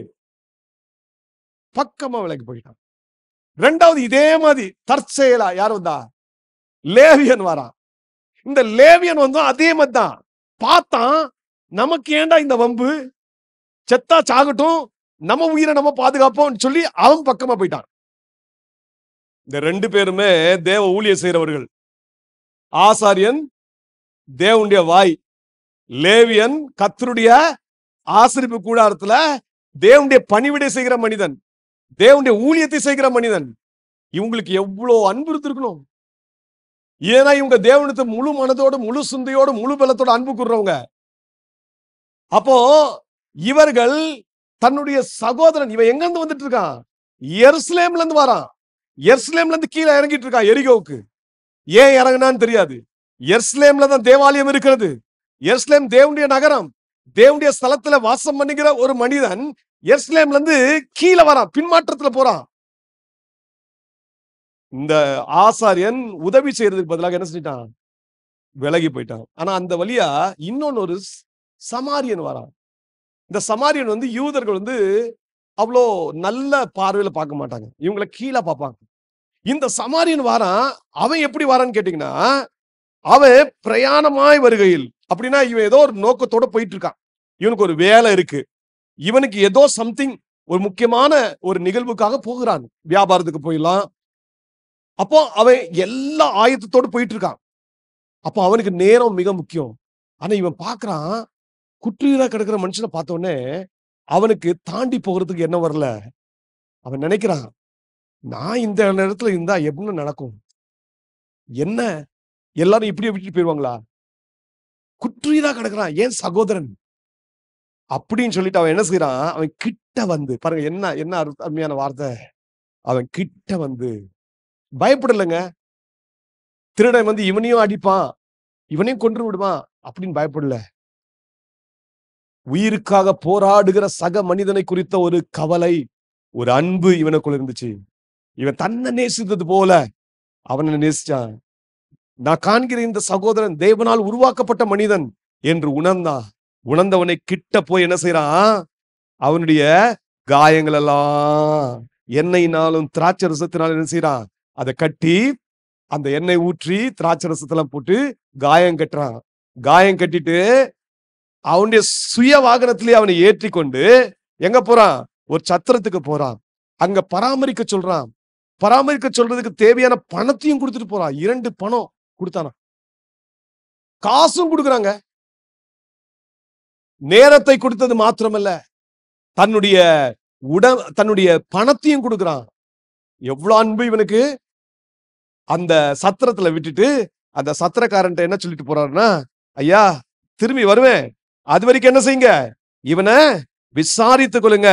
பக்கமா விலகி போயிட்டான். 2வது இதே மாதிரி தற்செயலா யார் வந்தா? லேவியன் வரான். இந்த லேவியன் வந்து அதே மாதிரி தான் பார்த்தான். நமக்கு ஏண்டா இந்த வம்பு, செத்தா சாகட்டும், நம்ம உயிரை நம்ம பாதுகாப்போம் சொல்லி அவன் பக்கமா போயிட்டான். இந்த 2 பேருமே தேவ ஊழியம் செய்யறவர்கள். ஆசாரியன் தேவனுடைய வாய், லேவியன் கர்த்தருடைய ஆசரிப்பு கூடாரத்துல தேவனுடைய பணிவிடை செய்கிற மனிதன், தேவனுடைய ஊழியத்தை செய்கிற மனிதன். இவங்களுக்கு எவ்வளவு அன்பு இருந்திருக்கணும். ஏன்னா இவங்க தேவனுக்கு முழு மனதோடு, முழு சிந்தையோடு, முழு பலத்தோடு அன்பு கூறுறவங்க. அப்போ இவர்கள் தன்னுடைய சகோதரன், இவன் எங்க இருந்து வந்துட்டு இருக்கான்? எருசலேம்ல இருந்து வரான். எருசலேம்ல இருந்து கீழே இறங்கிட்டு இருக்கான் எரிகோவுக்கு. ஏன் இறங்கினான்னு தெரியாது. எருசலேம்ல தான் தேவாலயம் இருக்கிறது. எருசலேம் தேவனுடைய நகரம். தேவனுடைய ஸ்தலத்துல வாசம் பண்ணுகிற ஒரு மனிதன் எருசலேம்ல இருந்து கீழே வரான், பின்மாற்றத்துல போறான். இந்த ஆசாரியன் உதவி செய்யறதுக்கு பதிலாக என்ன செஞ்சிட்டான்? விலகி போயிட்டான். ஆனா அந்த வழியா இன்னொன்னு ஒரு சமாரியன் வரான். இந்த சமாரியன் வந்து யூதர்கள் வந்து அவ்வளோ நல்ல பார்வையில பார்க்க மாட்டாங்க, இவங்களை கீழே பார்ப்பாங்க. இந்த சமாரியன் வாரான். அவன் எப்படி வாரான்னு கேட்டீங்கன்னா, அவன் பிரயாணமாய் வருகையில், அப்படின்னா இவன் ஏதோ ஒரு நோக்கத்தோட போயிட்டு இருக்கான். இவனுக்கு ஒரு வேலை இருக்கு, இவனுக்கு ஏதோ சம்திங், ஒரு முக்கியமான ஒரு நிகழ்வுக்காக போகிறான். வியாபாரத்துக்கு போயிடலாம். அப்போ அவன் எல்லா ஆயத்தத்தோடு போயிட்டு இருக்கான். அப்போ அவனுக்கு நேரம் மிக முக்கியம். ஆனா இவன் பார்க்கறான், குற்றுயிரா கிடக்கிற மனுஷனை பார்த்த உடனே அவனுக்கு தாண்டி போகிறதுக்கு என்ன வரல. அவன் நினைக்கிறான், நான் இந்த நேரத்துல இருந்தா என்ன நடக்கும்? என்ன எல்லாரும் இப்படியே விட்டுட்டு போயிருவாங்களா? குற்றுயிரா கிடக்குறான் ஏன் சகோதரன் அப்படின்னு சொல்லிட்டு அவன் என்ன செய்யறான்? அவன் கிட்ட வந்து பாருங்க, என்ன என்ன அருமையான வார்த்தை. அவன் கிட்ட வந்து பயப்படலைங்க. திருடன் வந்து இவனையும் அடிப்பான், இவனையும் கொன்று விடுவான் அப்படின்னு பயப்படல. உயிருக்காக போராடுகிற சக மனிதனை குறித்த ஒரு கவலை, ஒரு அன்பு இவனுக்குள்ள இருந்துச்சு. இவன் தன்னை நேசித்தது போல அவனை நேசிச்சான். நான் காண்கிற இந்த சகோதரன் தேவனால் உருவாக்கப்பட்ட மனிதன் என்று உணர்ந்தான். உணர்ந்தவனை கிட்ட போய் என்ன செய்யறான்? அவனுடைய காயங்கள் எல்லாம் எண்ணெயினாலும் திராட்சை ரசத்தினாலும் என்ன செய்யறான்? அதை கட்டி, அந்த எண்ணெய் ஊற்றி திராட்சை ரசத்தெல்லாம் போட்டு காயம் கட்டுறான். காயம் கட்டிட்டு அவனுடைய சுய வாகனத்திலே அவனை ஏற்றி கொண்டு எங்க போறான்? ஒரு சத்திரத்துக்கு போறான். அங்க பராமரிக்க சொல்றான். பராமரிக்க சொல்றதுக்கு தேவையான பணத்தையும் கொடுத்துட்டு போறான். 2 பணம் கொடுத்தானா, காசும் கொடுக்குறாங்க. நேரத்தை கொடுத்தது மாத்திரமல்ல, தன்னுடைய பணத்தையும் கொடுக்குறான். எவ்வளவு அன்பு இவனுக்கு. அந்த சத்திரத்துல விட்டுட்டு அந்த சத்திரக்காரன் என்ன சொல்லிட்டு போறாருன்னா, ஐயா திரும்பி வருவேன், அது வரைக்கும் என்ன செய்யுங்க, இவனை விசாரித்துக் கொள்ளுங்க.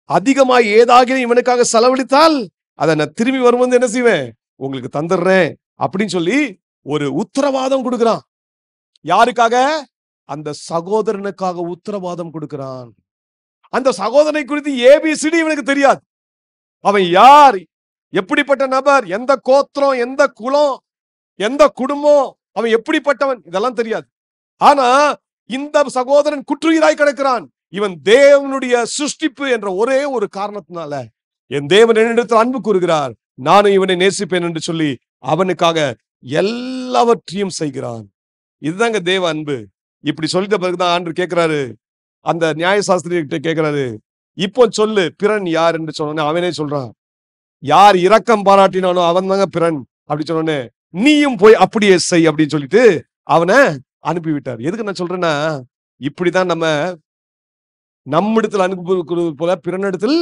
அதிகமாய் ஏதாகிலும் இவனுக்காக செலவழித்தால் அதை நான் திரும்பி வரும்போது என்ன செய்வேன், உங்களுக்கு தந்துடுறேன் அப்படின்னு சொல்லி ஒரு உத்தரவாதம் கொடுக்கிறான். யாருக்காக? அந்த சகோதரனுக்காக உத்தரவாதம் கொடுக்கிறான். அந்த சகோதரனை குறித்து ஏபிசிடி இவனுக்கு தெரியாது. அவன் யார், எப்படிப்பட்ட நபர், எந்த கோத்திரம், எந்த குலம், எந்த குடும்பம், அவன் எப்படிப்பட்டவன், இதெல்லாம் தெரியாது. ஆனா இந்த சகோதரன் குற்றுயிராய் கிடக்கிறான். இவன் தேவனுடைய சிருஷ்டிப்பு என்ற ஒரே ஒரு காரணத்தினால என் தேவன் என்னிடத்தில் அன்பு கூறுகிறார், நானும் இவனை நேசிப்பேன் என்று சொல்லி அவனுக்காக எல்லாவற்றையும் செய்கிறான். இதுதாங்க தேவ அன்பு. இப்படி சொல்லிட்ட பிறகுதான் ஆண்டவர் கேட்கிறாரு, அந்த நியாயசாஸ்திரிகிட்ட கேட்கிறாரு, இப்போ சொல்லு பிறன் யார் என்று சொன்ன அவனே சொல்றான், யார் இரக்கம் பாராட்டினானோ அவன் தாங்க பிறன் அப்படி சொன்னோன்னே, நீயும் போய் அப்படியே செய் அப்படின்னு சொல்லிட்டு அவனை அனுப்பிவிட்டார். எதுக்கு நான் சொல்றேன்னா, இப்படிதான் நம்மிடத்தில் அனுப்புவது போல பிறனிடத்தில்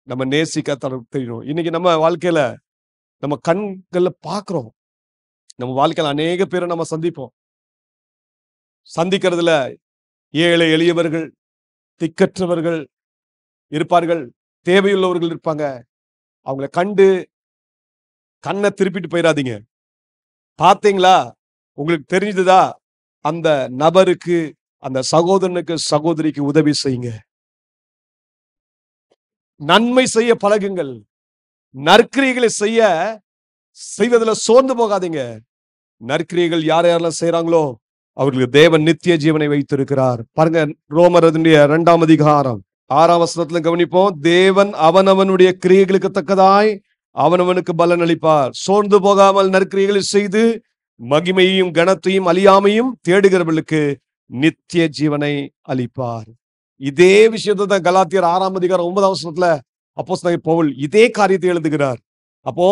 நம்ம நேசிக்க தெரியணும். இன்னைக்கு நம்ம வாழ்க்கையில நம்ம கண்கள்ல பாக்குறோம், நம்ம வாழ்க்கையில அநேக பேரை நம்ம சந்திப்போம். சந்திக்கிறதுல ஏழை எளியவர்கள், திக்கற்றவர்கள் இருப்பார்கள், தேவையுள்ளவர்கள் இருப்பாங்க. அவங்களை கண்டு கண்ணை திருப்பிட்டு போயிடாதீங்க. பார்த்தீங்களா, உங்களுக்கு தெரிஞ்சதா, அந்த நபருக்கு, அந்த சகோதரனுக்கு, சகோதரிக்கு உதவி செய்யுங்க. நன்மை செய்ய பழகுங்கள். நற்கிரியைகளை செய்வதில் சோர்ந்து போகாதீங்க. நற்கிரியைகள் யார் யாரெல்லாம் செய்யறாங்களோ அவர்களுக்கு தேவன் நித்திய ஜீவனை வைத்திருக்கிறார். பாருங்க, ரோமர் 2ஆம் அதிகாரம் 6ஆம் வசனத்துல கவனிப்போம். தேவன் அவனவனுடைய கிரியைகளுக்கு தக்கதாய் அவனவனுக்கு பலன் அளிப்பார். சோர்ந்து போகாமல் நற்கிரியைகளை செய்து மகிமையையும் கனத்தையும் அழியாமையும் தேடுகிறவர்களுக்கு நித்திய ஜீவனை அளிப்பார். இதே விஷயத்தை தான் கலாத்தியர் 6ஆம் அதிகாரம் 9ஆம் வசனத்துல அப்போஸ்தலன் பவுல் இதே காரியத்தை எழுதுகிறார். அப்போ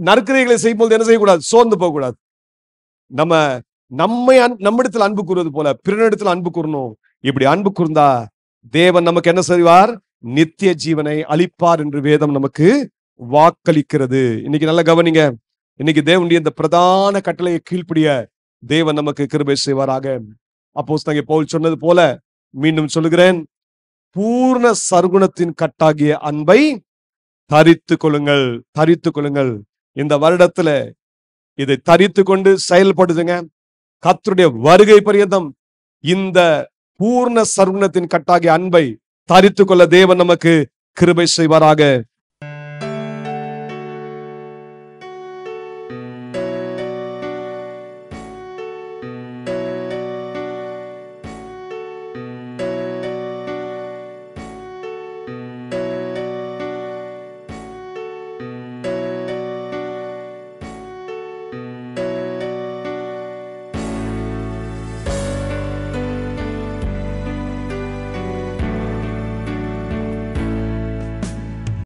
நற்கிரியைகளை செய்யும்போது என்ன செய்யக்கூடாது, சோர்ந்து போக கூடாது. நம்மிடத்தில் அன்பு கூறுவது போல பிறனிடத்தில் அன்பு கூறணும். இப்படி அன்பு கூர்ந்தா தேவன் நமக்கு என்ன செய்வார், நித்திய ஜீவனை அளிப்பார் என்று வேதம் நமக்கு வாக்களிக்கிறது. இன்னைக்கு நல்லா கவனிங்க. இன்னைக்கு தேவனுடைய இந்த பிரதான கட்டளையை கீழ்ப்படிய தேவன் நமக்கு கிருபை செய்வாராக. அப்போஸ்தலன் பவுல் சொன்னது போல மீண்டும் சொல்லுகிறேன், பூர்ண சர்க்குணத்தின் கட்டாகிய அன்பை தரித்து கொள்ளுங்கள். தரித்து கொள்ளுங்கள். இந்த வருடத்துல இதை தரித்து கொண்டு செயல்படுதுங்க. கர்த்தருடைய வருகை பரியந்தம் இந்த பூர்ண சர்க்குணத்தின் கட்டாகிய அன்பை தரித்து கொள்ள தேவன் நமக்கு கிருபை செய்வாராக.